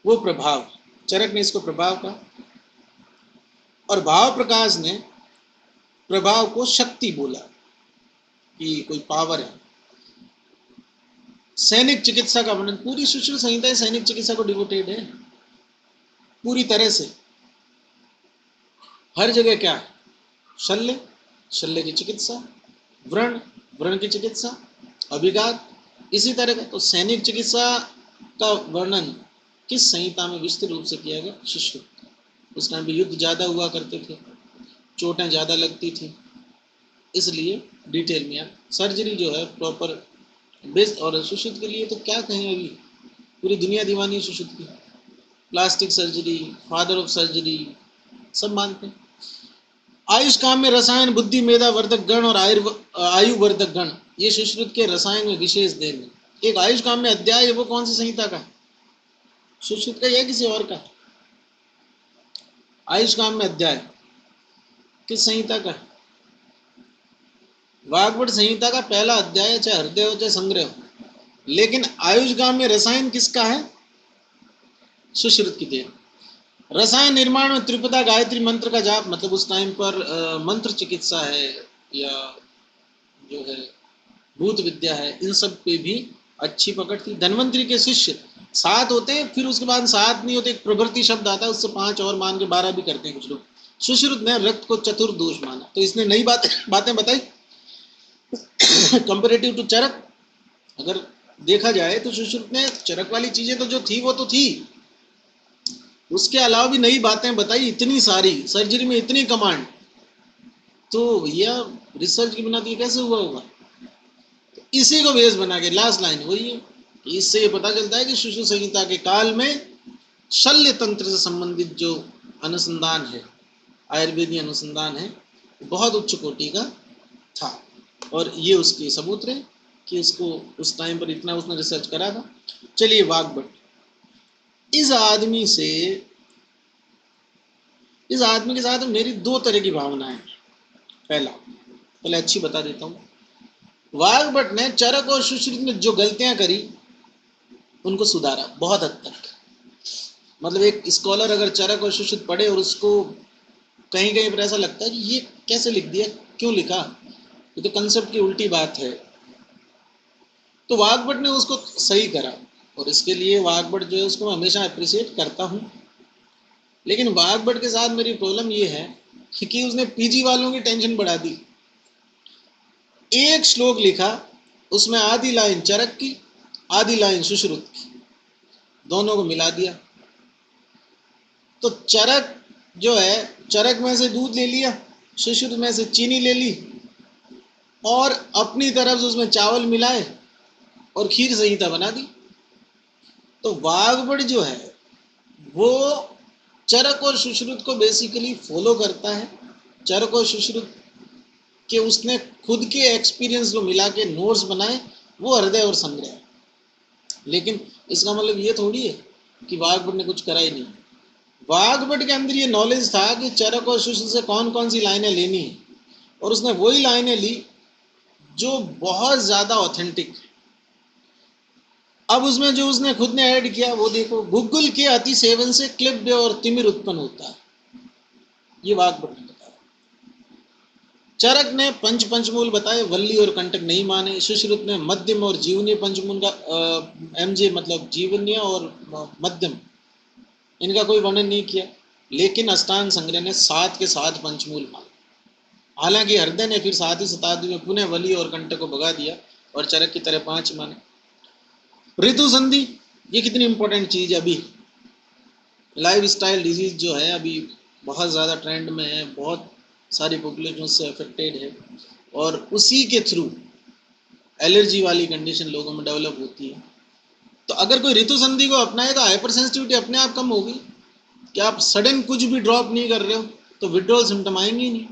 वो प्रभाव। चरक ने इसको प्रभाव कहा, और भाव प्रकाश ने प्रभाव को शक्ति बोला कि कोई पावर है। सैनिक चिकित्सा का वर्णन, पूरी सुश्रुत संहिता सैनिक चिकित्सा को डिवोटेड है पूरी तरह से। हर जगह क्या है? शल्य, शल्य की चिकित्सा, व्रण, व्रण की चिकित्सा, अभिघात, इसी तरह का। तो सैनिक चिकित्सा का वर्णन किस संहिता में विस्तृत रूप से किया गया? सुश्रुत। उस टाइम भी युद्ध ज्यादा हुआ करते थे, चोटें ज्यादा लगती थी, इसलिए डिटेल में सर्जरी जो है प्रॉपर बेस्ट। और सुश्रुत के लिए तो क्या कहें, अभी पूरी दुनिया दीवानी है सुश्रुत की। Plastic surgery, father of surgery, सब मानते हैं। आयुष काम में रसायन, बुद्धि, मेधा वर्धक गण और आयु वर्धक गण, ये सुश्रुत के रसायन में विशेष देन है। एक आयुष काम में अध्याय है, वो कौन सी संहिता का? सुश्रुत का या किसी और का? आयुष काम में अध्याय किस संहिता का? वाग्भट संहिता का पहला अध्याय है, चाहे हृदय हो चाहे संग्रह हो। लेकिन आयुष काम में रसायन किसका है? सुश्रुत की देन। रसायन निर्माण में त्रिपदा गायत्री मंत्र का जाप, मतलब उस टाइम पर मंत्र चिकित्सा है या जो है भूत विद्या है, इन सब पे भी अच्छी पकड़ थी। धन्वंतरी के शिष्य 7 होते हैं, फिर उसके बाद 7 नहीं होते, एक प्रभृति शब्द आता है, उससे 5 और मान के 12 भी करते हैं कुछ लोग। सुश्रुत ने रक्त को चतुर्दोष माना, तो इसने नई बातें बताई कंपेरेटिव टू चरक। अगर देखा जाए तो सुश्रुत ने चरक वाली चीजें तो जो थी वो तो थी, उसके अलावा भी नई बातें बताई इतनी सारी। सर्जरी में इतनी कमांड, तो भैया रिसर्च के बिना तो ये कैसे हुआ होगा? तो इसी को बेस बना के लास्ट लाइन वही है। इससे ये पता चलता है कि सुश्रुत संहिता के काल में शल्य तंत्र से संबंधित जो अनुसंधान है, आयुर्वेदीय अनुसंधान है, बहुत उच्च कोटि का था। और ये उसके सबूत रहे कि उसको उस टाइम पर इतना उसने रिसर्च करा था। चलिए वाग्भट, इस आदमी के साथ मेरी 2 तरह की भावनाएं हैं। पहले अच्छी बता देता हूँ। वाग्भट ने चरक और सुश्रुत में जो गलतियां करी उनको सुधारा बहुत हद तक। मतलब एक स्कॉलर अगर चरक और सुश्रुत पढ़े और उसको कहीं कहीं पर ऐसा लगता है कि ये कैसे लिख दिया, क्यों लिखा, ये तो कंसेप्ट की उल्टी बात है, तो वाग्भट ने उसको सही करा। और इसके लिए वाग्भट जो है उसको मैं हमेशा अप्रिशिएट करता हूँ। लेकिन वाग्भट के साथ मेरी प्रॉब्लम ये है कि उसने पीजी वालों की टेंशन बढ़ा दी। एक श्लोक लिखा, उसमें आधी लाइन चरक की, आधी लाइन सुश्रुत की, दोनों को मिला दिया। तो चरक जो है, चरक में से दूध ले लिया, सुश्रुत में से चीनी ले ली, और अपनी तरफ से उसमें चावल मिलाए और खीर संहिता बना दी। तो वाग्भट जो है वो चरक और सुश्रुत को बेसिकली फॉलो करता है। चरक और सुश्रुत के उसने खुद के एक्सपीरियंस को मिला के नोट्स बनाए, वो हृदय और संग्रह। लेकिन इसका मतलब ये थोड़ी है कि वाग्भट ने कुछ करा ही नहीं। वाग्भट के अंदर ये नॉलेज था कि चरक और सुश्रुत से कौन कौन सी लाइनें लेनी है, और उसने वही लाइनें ली जो बहुत ज़्यादा ऑथेंटिक। अब उसमें जो उसने खुद ने ऐड किया वो देखो, गुग्गुल के अति सेवन से क्लिब्य और तिमिर उत्पन्न होता है, ये वाग्भट ने बताया। चरक ने पंचमूल बताए, वल्ली और कंटक नहीं माने। सुश्रुत ने मध्यम और जीवनीय पंचमूल का एमजे मतलब जीवनीय और मध्यम, इनका कोई वर्णन नहीं किया। लेकिन अष्टांग संग्रह ने 7 के 7 पंचमूल माने। हालांकि हृदय ने फिर 7वीं शताब्दी में पुनः वली और कंटक को भगा दिया और चरक की तरह 5 माने। ऋतु संधि, ये कितनी इंपॉर्टेंट चीज है। अभी लाइफ स्टाइल डिजीज जो है अभी बहुत ज़्यादा ट्रेंड में है, बहुत सारी पॉपुलेशन उससे अफेक्टेड है, और उसी के थ्रू एलर्जी वाली कंडीशन लोगों में डेवलप होती है। तो अगर कोई ऋतु संधि को अपनाए तो हाइपर सेंसिटिविटी अपने आप कम होगी। कि आप सडन कुछ भी ड्रॉप नहीं कर रहे हो तो विड्रॉल सिम्टम आएंगे ही नहीं।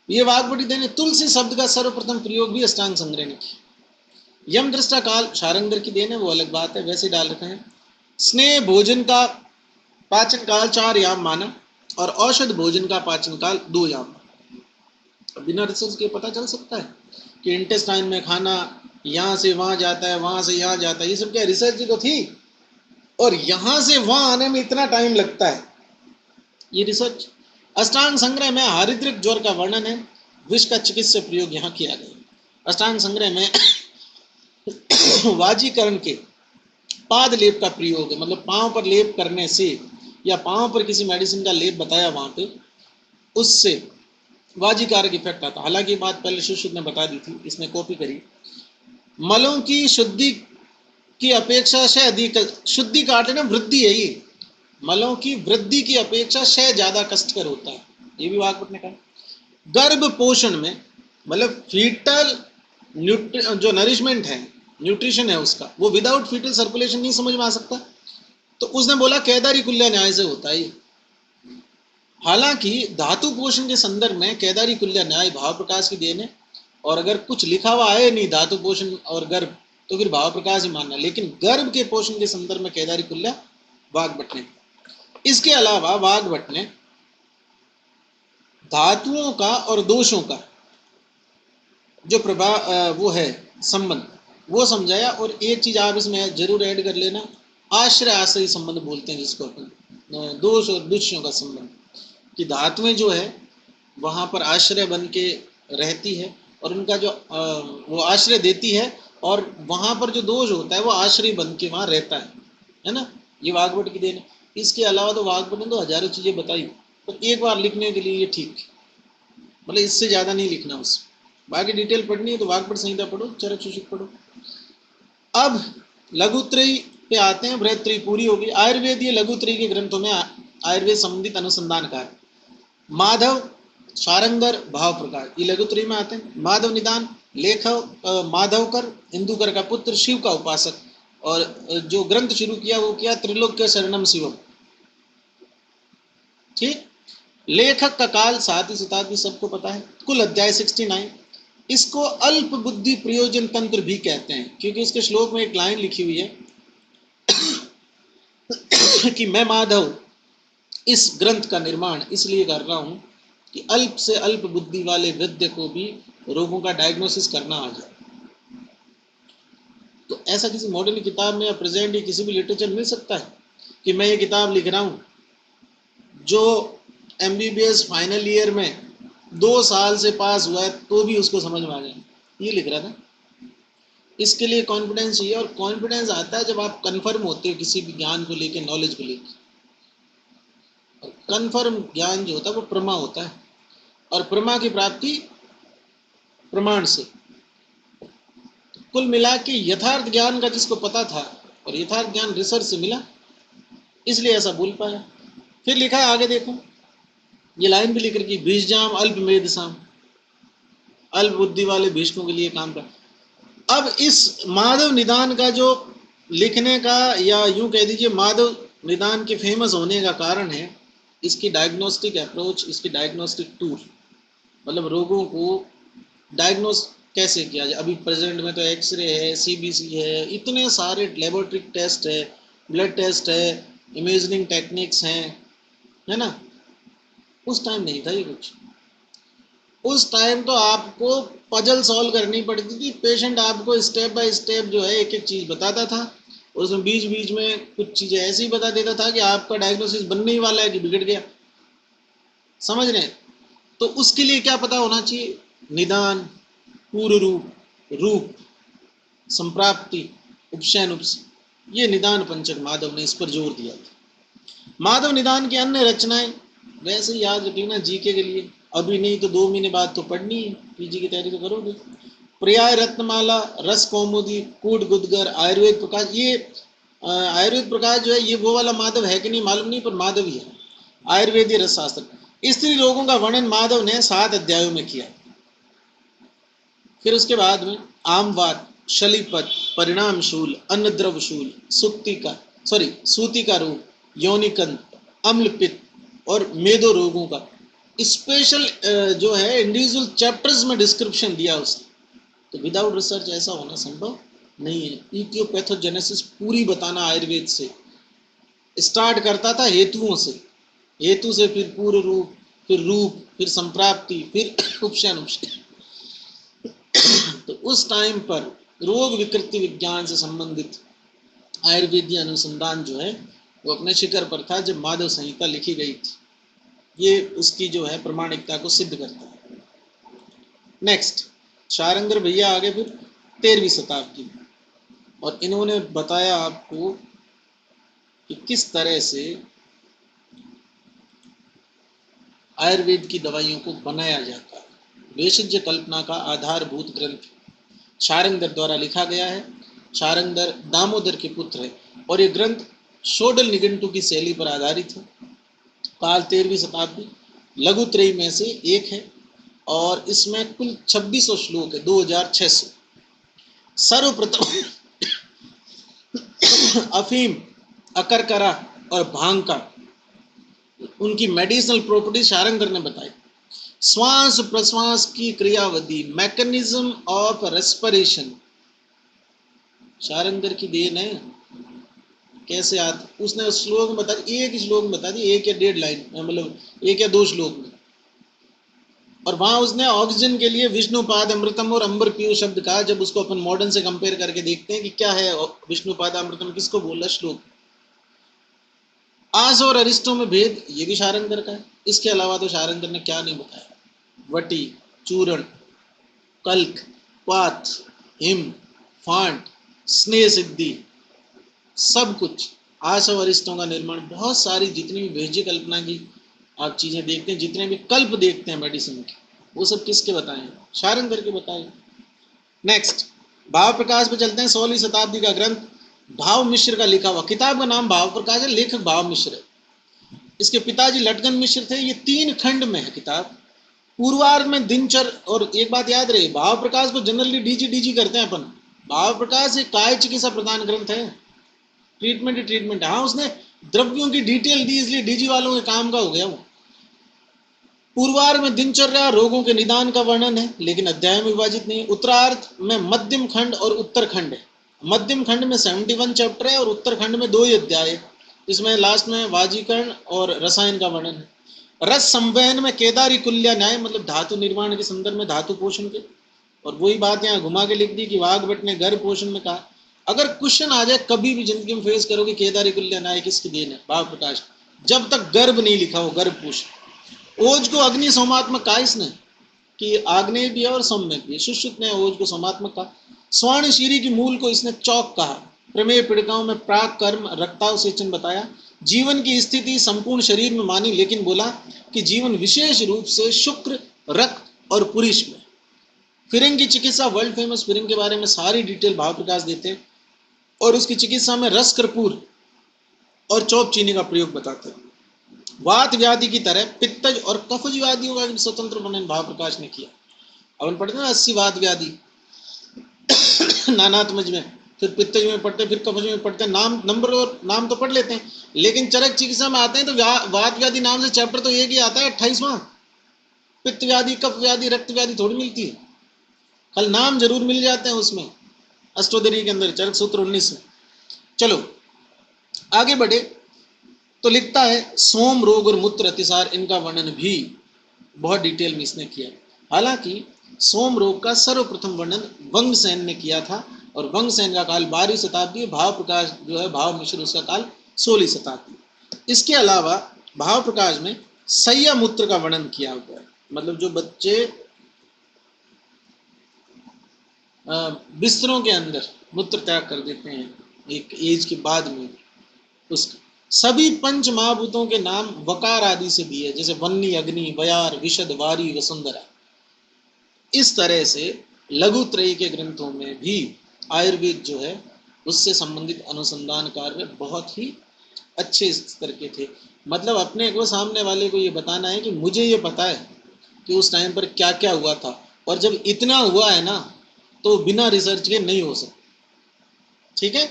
ये वाग्भट देने तुलसी शब्द का सर्वप्रथम प्रयोग भी अष्टांग संग्रह ने किया। यम दृष्टा काल शारंगर की देन है, वो अलग बात है, वैसे डाल रखे हैं। स्नेह भोजन का पाचन काल 4 याम माना, और औषध भोजन का पाचन काल 2 याम। बिना रिसर्च के पता चल सकता है कि इंटेस्टाइन में खाना यहाँ से वहाँ जाता है, वहाँ से यहाँ जाता है, ये सब क्या रिसर्च तो थी। और यहाँ से वहाँ आने में इतना टाइम लगता है, ये रिसर्च। अष्टांग संग्रह में हरिद्रिक ज्वर का वर्णन है, विष का चिकित्सा प्रयोग यहाँ किया गया। अष्टांग संग्रह में वाजीकरण के पाद लेप का प्रयोग है, मतलब पांव पर लेप करने से या पांव पर किसी मेडिसिन का लेप बताया वहां पे, उससे वाजीकारक इफेक्ट आता। हालांकि बात पहले सुश्रुत ने बता दी थी, इसने कॉपी करी। मलों की शुद्धि की अपेक्षा से अधिक शुद्धि का अर्थ वृद्धि है। ये मलों की वृद्धि की अपेक्षा शय ज्यादा कष्टकर होता है, ये भी वाग्भट ने कहा। गर्भ पोषण में मतलब फीटल जो नरिशमेंट है, न्यूट्रिशन है उसका, वो विदाउट फीटल सर्कुलेशन नहीं समझ में आ सकता। तो उसने बोला केदारी कुल्ला न्याय से होता है। हालांकि धातु पोषण के संदर्भ में केदारी कुल्ला न्याय भाव प्रकाश की देन है, और अगर कुछ लिखा हुआ है नहीं धातु पोषण और गर्भ तो फिर भाव प्रकाश ही मानना, लेकिन गर्भ के पोषण के संदर्भ में केदारी कुल्ला वाग्भट ने। इसके अलावा वाग्भट ने धातुओं का और दोषों का जो प्रभाव वो है संबंध वो समझाया। और एक चीज आप इसमें जरूर ऐड कर लेना, आश्रय आश्रय संबंध बोलते हैं जिसको अपन, दोष और दुष्यों का संबंध, कि धातुएं जो है वहां पर आश्रय बन के रहती है और उनका जो वो आश्रय देती है, और वहां पर जो दोष होता है वो आश्रय बन के वहां रहता है ना। ये वाग्भट की देन है। इसके अलावा तो वाग्भट ने तो हजारों चीजें बताई, तो एक बार लिखने के लिए ये ठीक, मतलब इससे ज्यादा नहीं लिखना उसमें। बाकी डिटेल पढ़नी है तो वाग्भट संहिता पढ़ो, चरक सूचक पढ़ो। अब लघुत्रयी पे आते हैं। बृहत्त्रयी पूरी होगी। आयुर्वेदीय लघुत्रयी के ग्रंथों में आयुर्वेद संबंधित अनुसंधान का है। माधव, शारंगर, भाव प्रकाश, ये लघुत्रयी में आते हैं। माधव निदान, लेखक माधवकर, इंदुकर का पुत्र, शिव का उपासक, और जो ग्रंथ शुरू किया वो किया त्रिलोक्य शरणम शिवम। ठीक। लेखक का काल 7वीं शताब्दी, सबको पता है। कुल अध्याय 69। इसको अल्प बुद्धि प्रयोजन तंत्र भी कहते हैं, क्योंकि इसके श्लोक में एक लाइन लिखी हुई है कि मैं माधव इस ग्रंथ का निर्माण इसलिए कर रहा हूं कि अल्प से अल्प बुद्धि वाले वैद्य को भी रोगों का डायग्नोसिस करना आ जाए। तो ऐसा किसी मॉडर्न किताब में या प्रेजेंट या किसी भी लिटरेचर मिल सकता है कि मैं ये किताब लिख रहा हूं जो MBBS फाइनल ईयर में 2 साल से पास हुआ है तो भी उसको समझ में आ जाए, ये लिख रहा था। इसके लिए कॉन्फिडेंस चाहिए, और कॉन्फिडेंस आता है जब आप कंफर्म होते हो किसी भी ज्ञान को लेकर, नॉलेज को लेकर। कंफर्म ज्ञान जो होता है वो प्रमा होता है, और प्रमा की प्राप्ति प्रमाण से। कुल मिला के यथार्थ ज्ञान का जिसको पता था, और यथार्थ ज्ञान रिसर्च से मिला, इसलिए ऐसा बोल पाया। फिर लिखा है आगे देखो, ये लाइन भी लिख रखी, बीजजाम अल्प मेधसाम, अल्प बुद्धि वाले भीष्मों के लिए काम कर। अब इस माधव निदान का जो लिखने का, या यूं कह दीजिए माधव निदान के फेमस होने का कारण है इसकी डायग्नोस्टिक अप्रोच, इसकी डायग्नोस्टिक टूल, मतलब रोगों को डायग्नोस कैसे किया जाए। अभी प्रेजेंट में तो एक्सरे है, CBC है, इतने सारे लेबोरेटरी टेस्ट है, ब्लड टेस्ट है, इमेजिंग टेक्निक्स हैं, है ना। उस टाइम नहीं था ये कुछ। उस टाइम तो आपको पजल सॉल्व करनी पड़ती थी। पेशेंट आपको स्टेप बाय स्टेप जो है एक एक चीज बताता था, और उसमें बीच बीच में कुछ चीजें ऐसी बता देता था कि आपका डायग्नोसिस बनने ही वाला है कि बिगड़ गया। समझ रहे हैं। तो उसके लिए क्या पता होना चाहिए, निदान, पूर्व रूप, रूप, संप्राप्ति, उपशयन, उपशयन। ये निदान पंचक माधव ने इस पर जोर दिया था। माधव निदान की अन्य रचनाएं वैसे याद रखना जीके के लिए, अभी नहीं तो 2 महीने बाद तो पढ़नी है, पीजी की तैयारी तो करोगे। पर्याय रत्नमाला, रस कौमुदी, कूट गुदगर, आयुर्वेद प्रकाश। ये आयुर्वेद प्रकाश जो है ये वो वाला माधव है कि नहीं मालूम नहीं, पर माधव ही है। आयुर्वेदीय रस शास्त्र। स्त्री रोगों का वर्णन माधव ने 7 अध्यायों में किया। फिर उसके बाद में आमवात, शलीपत, परिणामशूल, अन्नद्रवशूल, सूती का रोग, यौनिकंत, अम्लपित्त और मेदो रोगों का स्पेशल जो है इंडिविजुअल चैप्टर्स में डिस्क्रिप्शन दिया उसने। तो विदाउट रिसर्च ऐसा होना संभव नहीं है। इथियोपैथोजेनेसिस पूरी बताना आयुर्वेद से स्टार्ट करता था, हेतुओं से, हेतु से फिर पूर्व रूप, फिर रूप, फिर संप्राप्ति, फिर उपशयन, उपशयन। तो उस टाइम पर रोग विकृति विज्ञान से संबंधित आयुर्वेदीय अनुसंधान जो है वो अपने शिखर पर था जब माधव संहिता लिखी गई थी। ये उसकी जो है प्रमाणिकता को सिद्ध करता है। नेक्स्ट शारंगर भैया आगे फिर 13वीं शताब्दी में, और इन्होंने बताया आपको कि किस तरह से आयुर्वेद की दवाइयों को बनाया जाता है। भेषज कल्पना का आधारभूत ग्रंथ शारंगर द्वारा लिखा गया है। शारंगर दामोदर के पुत्र है, और ये ग्रंथ शोडल निघंटु की शैली पर आधारित है। काल 13वीं शताब्दी, लघुत्रयी में से एक है, और इसमें कुल 2600 श्लोक है, 2600। सर्वप्रथम अफीम, अकरकरा और भांग का उनकी मेडिसिनल प्रॉपर्टी शारंगर ने बताई। श्वास प्रश्वास की क्रियाविधि, मैकेनिज्म ऑफ रेस्पिरेशन शारंगर की देन है। कैसे आता उसने उस श्लोक में बता दी, एक ही श्लोक में बता दी, 1 या 1.5 लाइन, मतलब 1 या 2 श्लोक में। और वहां उसने ऑक्सीजन के लिए विष्णुपाद अमृतम और अंबर पीयू शब्द कहा। जब उसको अपन मॉडर्न से कंपेयर करके देखते हैं कि क्या है विष्णुपाद अमृतम, किसको बोला श्लोक। आस और अरिष्टों में भेद, ये भी शारंगर का है। इसके अलावा तो शारंगर ने क्या नहीं बताया, वटी, चूर्ण, कल्क, पात, हिम, फांट, स्नेह सिद्धि, सब कुछ। आस और अरिष्टों का निर्माण, बहुत सारी जितनी भी भेजी कल्पना की आप चीजें देखते हैं, जितने भी कल्प देखते हैं मेडिसिन के, वो सब किसके बताए, शारंगर के बताए। नेक्स्ट भाव प्रकाश पे चलते हैं। 16वीं शताब्दी का ग्रंथ भाव मिश्र का लिखा हुआ। किताब का नाम भाव प्रकाश है, लेखक भाव मिश्र है। इसके पिताजी लटगन मिश्र थे। ये 3 खंड में है किताब। पूर्वार्ध में दिनचर, और एक बात याद रहे, भाव प्रकाश को जनरली डीजी करते हैं अपन। भाव प्रकाश एक काय चिकित्सा प्रदान ग्रंथ है, ट्रीटमेंट ही ट्रीटमेंट। हाँ, उसने द्रव्यों की डिटेल दी, इसलिए डीजी वालों के काम का हो गया वो। पूर्वार्ध में दिनचर्या रोगों के निदान का वर्णन है, लेकिन अध्याय में विभाजित नहीं। उत्तरार्ध में मध्यम खंड और उत्तर खंड है। मध्यम खंड में 71 चैप्टर है और उत्तर खंड में 2 ही अध्याय है। इसमें लास्ट में वाजीकरण और रसायन का वर्णन है। रस संवहन में केदारी कुल्या न्याय, मतलब धातु निर्माण के संदर्भ में धातु पोषण के। और वही बात यहाँ घुमा के लिख दी कि वाघभट्ट ने गर्भ पोषण में कहा। अगर क्वेश्चन आ जाए कभी भी जिंदगी में फेस करोगे, केदारी कुल्या न्याय किसकी देन है, भाव प्रकाश। जब तक गर्भ नहीं लिखा हो, गर्भ पोषण। ओज को अग्नि सोमात्मक कहा इसने, कि आग्नेय भी है और सौम्य भी है। सुश्रुत ने ओज को सोमात्मक कहा। स्वर्ण शीरी की मूल को इसने चौक कहा। प्रमेय पीड़िकाओं में प्राक कर्म रक्तावसेचन बताया। जीवन की स्थिति संपूर्ण शरीर में मानी, लेकिन बोला कि जीवन विशेष रूप से शुक्र, रक्त और पुरुष में। फिरंग की चिकित्सा, वर्ल्ड फेमस फिरंग के बारे में सारी डिटेल भाव प्रकाश देते हैं, और उसकी चिकित्सा में रस कर्पूर और चौप चीनी का प्रयोग बताते हैं। वात व्याधि की तरह पित्तज और कफज व्याधियों का स्वतंत्र वर्णन भाव प्रकाश ने किया। अपन पढ़ते हैं 80 वात व्याधि नानात्मज में, फिर पित्तज में पढ़ते, फिर कफज में पढ़ते हैं। नाम नंबर और नाम तो पढ़ लेते हैं, लेकिन चरक चिकित्सा में आते हैं तो वात व्याधि नाम से चैप्टर तो एक ही आता है, 28वां। पित्त व्याधि, कफ व्याधि, रक्त व्याधि थोड़ी मिलती है, कल नाम जरूर मिल जाते हैं उसमें, अष्टोदरी के अंदर चरक सूत्र 19 में। चलो आगे बढ़े तो लिखता है सोम रोग और मूत्र अतिसार, इनका वर्णन भी बहुत डिटेल में इसने किया। हालांकि सोम रोग का सर्वप्रथम वर्णन वंगसेन ने किया था, और वंगसेन का काल 12वीं शताब्दी, भाव प्रकाश जो है भाव मिश्र, उसका काल 16वीं शताब्दी। इसके अलावा भाव प्रकाश में सैया मूत्र का वर्णन किया हुआ है, मतलब जो बच्चे बिस्तरों के अंदर मूत्र त्याग कर देते हैं एक एज के बाद में, उसका। सभी पंच महाभूतों के नाम वकार आदि से दिए, जैसे वन्नी, अग्नि, वयार, विशद, वारी, वसुंधरा। इस तरह से लघुत्रयी के ग्रंथों में भी आयुर्वेद जो है उससे संबंधित अनुसंधान कार्य बहुत ही अच्छे स्तर के थे। मतलब अपने को सामने वाले को ये बताना है कि मुझे ये पता है कि उस टाइम पर क्या क्या हुआ था, और जब इतना हुआ है ना तो बिना रिसर्च के नहीं हो सकता। ठीक है,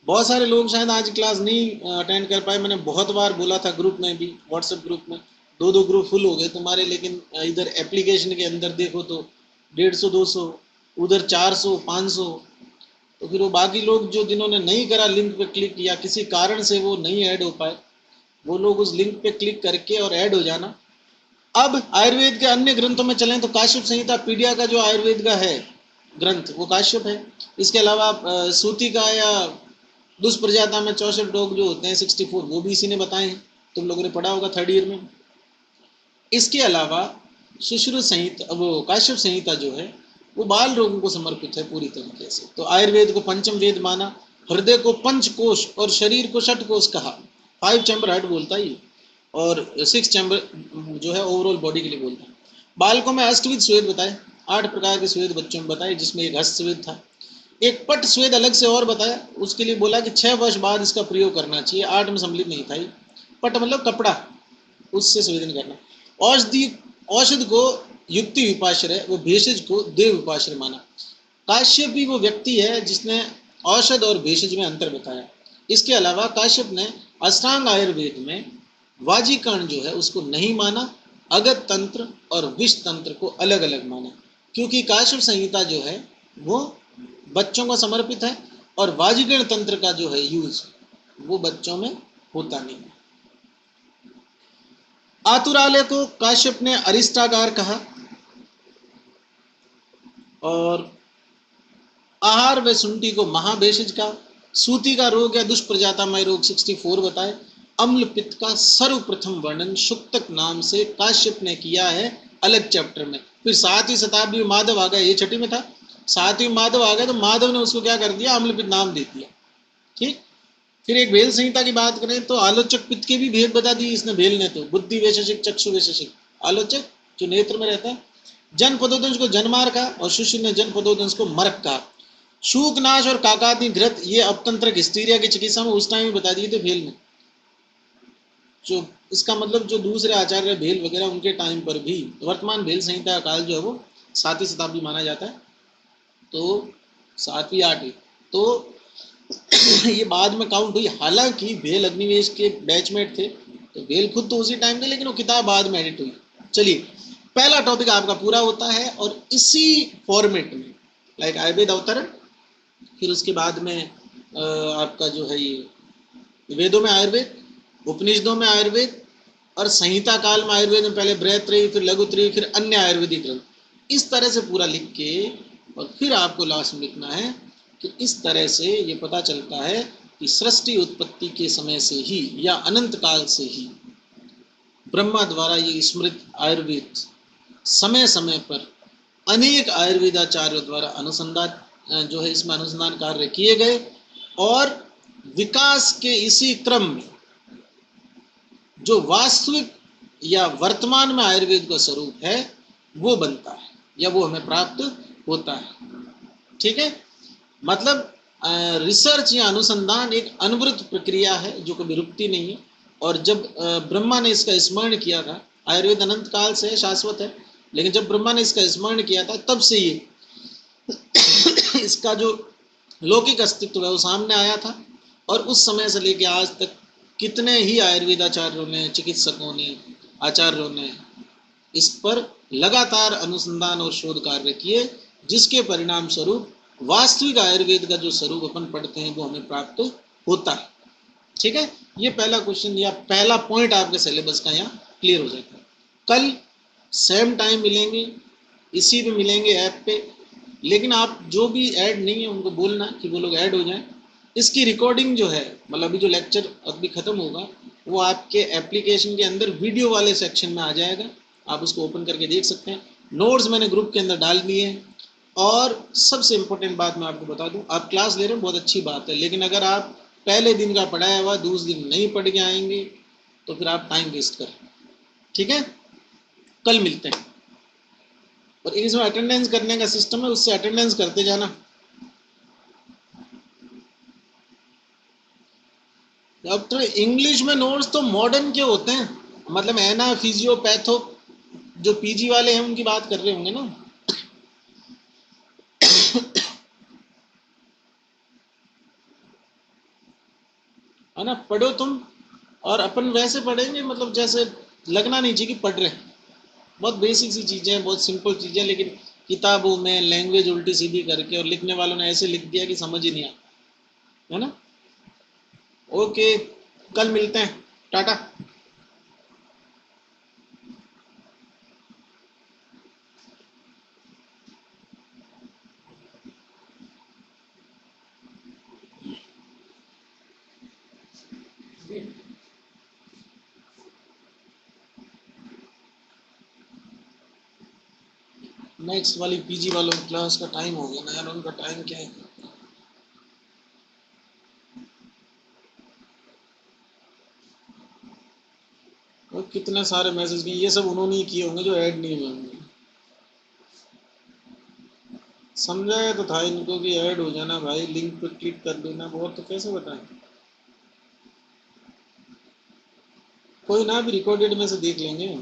बहुत सारे लोग शायद आज क्लास नहीं अटेंड कर पाए। मैंने बहुत बार बोला था ग्रुप में भी, व्हाट्सएप ग्रुप में, 2 ग्रुप फुल हो गए तुम्हारे, लेकिन इधर एप्लीकेशन के अंदर देखो तो 150 200, उधर 400 500। तो फिर वो बाकी लोग जो जिन्होंने नहीं करा लिंक पे क्लिक, या किसी कारण से वो नहीं ऐड हो पाए, वो लोग उस लिंक पे क्लिक करके और ऐड हो जाना। अब आयुर्वेद के अन्य ग्रंथों में चलें तो काश्यप संहिता, पीडिया का जो आयुर्वेद का है ग्रंथ वो काश्यप है। इसके अलावा सूती का या दुष्प्रजाता में 64 डॉग जो होते हैं 64, वो भी इसी ने बताए हैं, तुम लोगों ने पढ़ा होगा 3rd ईयर में। इसके अलावा शुश्रुत संहिता, वो काश्यप संहिता जो है वो बाल रोगों को समर्पित है पूरी तरीके से। तो आयुर्वेद को पंचम वेद माना, हृदय को पंचकोश और शरीर को षट कोश कहा। 5 चैम्बर हार्ट बोलता है ये, और 6 चैम्बर जो है ओवरऑल बॉडी के लिए बोलता है। बालकों में अष्टविध स्वेद बताए, 8 प्रकार के स्वेद बच्चों में बताए, जिसमें एक हस्त स्वेद था। एक पट स्वेद अलग से और बताया, उसके लिए बोला कि 6 वर्ष बाद इसका प्रयोग करना चाहिए। 8 में सम्मिलित नहीं था। पट मतलब कपड़ा, उससे स्वेदन करना। औषधि, औषध को युक्ति विपाश्रय व भेषज को देव विपाश्रय माना। काश्यप भी वो व्यक्ति है जिसने औषध और भेषज में अंतर बताया। इसके अलावा काश्यप ने अष्टांग आयुर्वेद में वाजीकरण जो है उसको नहीं माना, अगत तंत्र और विष तंत्र को अलग अलग माना, क्योंकि काश्यप संहिता जो है वो बच्चों को समर्पित है और वाजीकरण तंत्र का जो है यूज वो बच्चों में होता नहीं। आतुरालय को काश्यप ने अरिष्टागार कहा और आहार व सुंठी को महाभेषज का, सूती का रोग या दुष्प्रजातामय रोग 64 बताए। अम्ल पित्त का सर्वप्रथम वर्णन शुक्तक नाम से काश्यप ने किया है अलग चैप्टर में। फिर 7वीं शताब्दी में माधव आ गया, ये 6ठी में था, 7वीं माधव आ गया तो माधव ने उसको क्या कर दिया, अम्ल पित्त नाम दे दिया। ठीक। फिर एक भेल संहिता की बात करें तो आलोचक पित्त के भी भेद बता दिए इसने, भेल ने तो बुद्धि वैशेषिक चक्षु वैशेषिक, आलोचक जो नेत्र में रहता है। जन पदोदंश को जनमार कहा और शिष्य ने जन पदोदंश को मरक कहा। शूकनाश और काकादि घृत ये अपतंत्रक हिस्टीरिया की चिकित्सा में उस टाइम में बता दिए थे भेल ने। जो इसका मतलब जो दूसरे आचार्य भेल वगैरह उनके टाइम पर भी, वर्तमान भेल संहिता काल जो है वो 7वीं शताब्दी माना जाता है, तो 7वीं 8वीं, तो ये बाद में काउंट हुई। हालांकि भेल अग्निवेश के बैचमेट थे तो भेल खुद तो उसी टाइम थे, लेकिन वो किताब बाद में एडिट हुई। चलिए, पहला टॉपिक आपका पूरा होता है और इसी फॉर्मेट में लाइक आयुर्वेद अवतरण, फिर उसके बाद में आपका जो है ये वेदों में आयुर्वेद, उपनिषदों में आयुर्वेद और संहिता काल में आयुर्वेद में पहले बृहत्त्रयी, फिर लघुत्रयी, फिर अन्य आयुर्वेदिक ग्रंथ, इस तरह से पूरा लिख के और फिर आपको लास्ट में लिखना है कि इस तरह से ये पता चलता है कि सृष्टि उत्पत्ति के समय से ही या अनंत काल से ही ब्रह्मा द्वारा ये स्मृत आयुर्वेद समय समय पर अनेक आयुर्वेदाचार्यों द्वारा अनुसंधान जो है इसमें अनुसंधान कार्य किए गए और विकास के इसी क्रम में जो वास्तविक या वर्तमान में आयुर्वेद का स्वरूप है वो बनता है या वो हमें प्राप्त होता है। ठीक है, मतलब रिसर्च या अनुसंधान एक अनवरत प्रक्रिया है जो कभी रुकती नहीं है। और जब ब्रह्मा ने इसका स्मरण किया था, आयुर्वेद अनंत काल से शाश्वत है, लेकिन जब ब्रह्मा ने इसका स्मरण किया था तब से ये इसका जो लौकिक अस्तित्व है वो सामने आया था। और उस समय से लेकर आज तक कितने ही आयुर्वेदाचार्यों ने, चिकित्सकों ने, आचार्यों ने इस पर लगातार अनुसंधान और शोध कार्य किए, जिसके परिणाम स्वरूप वास्तविक आयुर्वेद का जो स्वरूप अपन पढ़ते हैं वो हमें प्राप्त होता है। ठीक है, ये पहला क्वेश्चन या पहला पॉइंट आपके सिलेबस का यहाँ क्लियर हो जाता है। कल सेम टाइम मिलेंगे, इसी पे मिलेंगे ऐप पे, लेकिन आप जो भी ऐड नहीं है उनको बोलना कि वो लोग ऐड हो जाएं। इसकी रिकॉर्डिंग जो है, मतलब अभी जो लेक्चर अभी ख़त्म होगा वो आपके एप्लीकेशन के अंदर वीडियो वाले सेक्शन में आ जाएगा, आप उसको ओपन करके देख सकते हैं। नोट्स मैंने ग्रुप के अंदर डाल दिए हैं। और सबसे इम्पोर्टेंट बात मैं आपको बता दूं, आप क्लास ले रहे हैं बहुत अच्छी बात है, लेकिन अगर आप पहले दिन का पढ़ाया हुआ दूसरे दिन नहीं पढ़ के आएंगे तो फिर आप टाइम वेस्ट करें। ठीक है, कल मिलते हैं। और इसमें अटेंडेंस करने का सिस्टम है, उससे अटेंडेंस करते जाना। अब तो इंग्लिश में नोट्स तो मॉडर्न के होते हैं, मतलब एना फिजियो पैथो जो पीजी वाले हैं उनकी बात कर रहे होंगे ना। है ना, पढ़ो तुम, और अपन वैसे पढ़ेंगे मतलब जैसे लगना नहीं चाहिए कि पढ़ रहे हैं। बहुत बेसिक सी चीज़ें हैं, बहुत सिंपल चीज़ें, लेकिन किताबों में लैंग्वेज उल्टी सीधी करके और लिखने वालों ने ऐसे लिख दिया कि समझ ही नहीं आता, है ना। ओके, कल मिलते हैं, टाटा। नेक्स्ट वाली पीजी वालों की क्लास का टाइम हो गया ना यार, उनका टाइम क्या है। और कितने सारे मैसेज किए, ये सब उन्होंने ही किए होंगे जो ऐड नहीं हुए होंगे। समझाया तो था इनको कि ऐड हो जाना भाई, लिंक पर क्लिक कर देना, बहुत तो कैसे बताएं। कोई ना, भी रिकॉर्डेड में से देख लेंगे।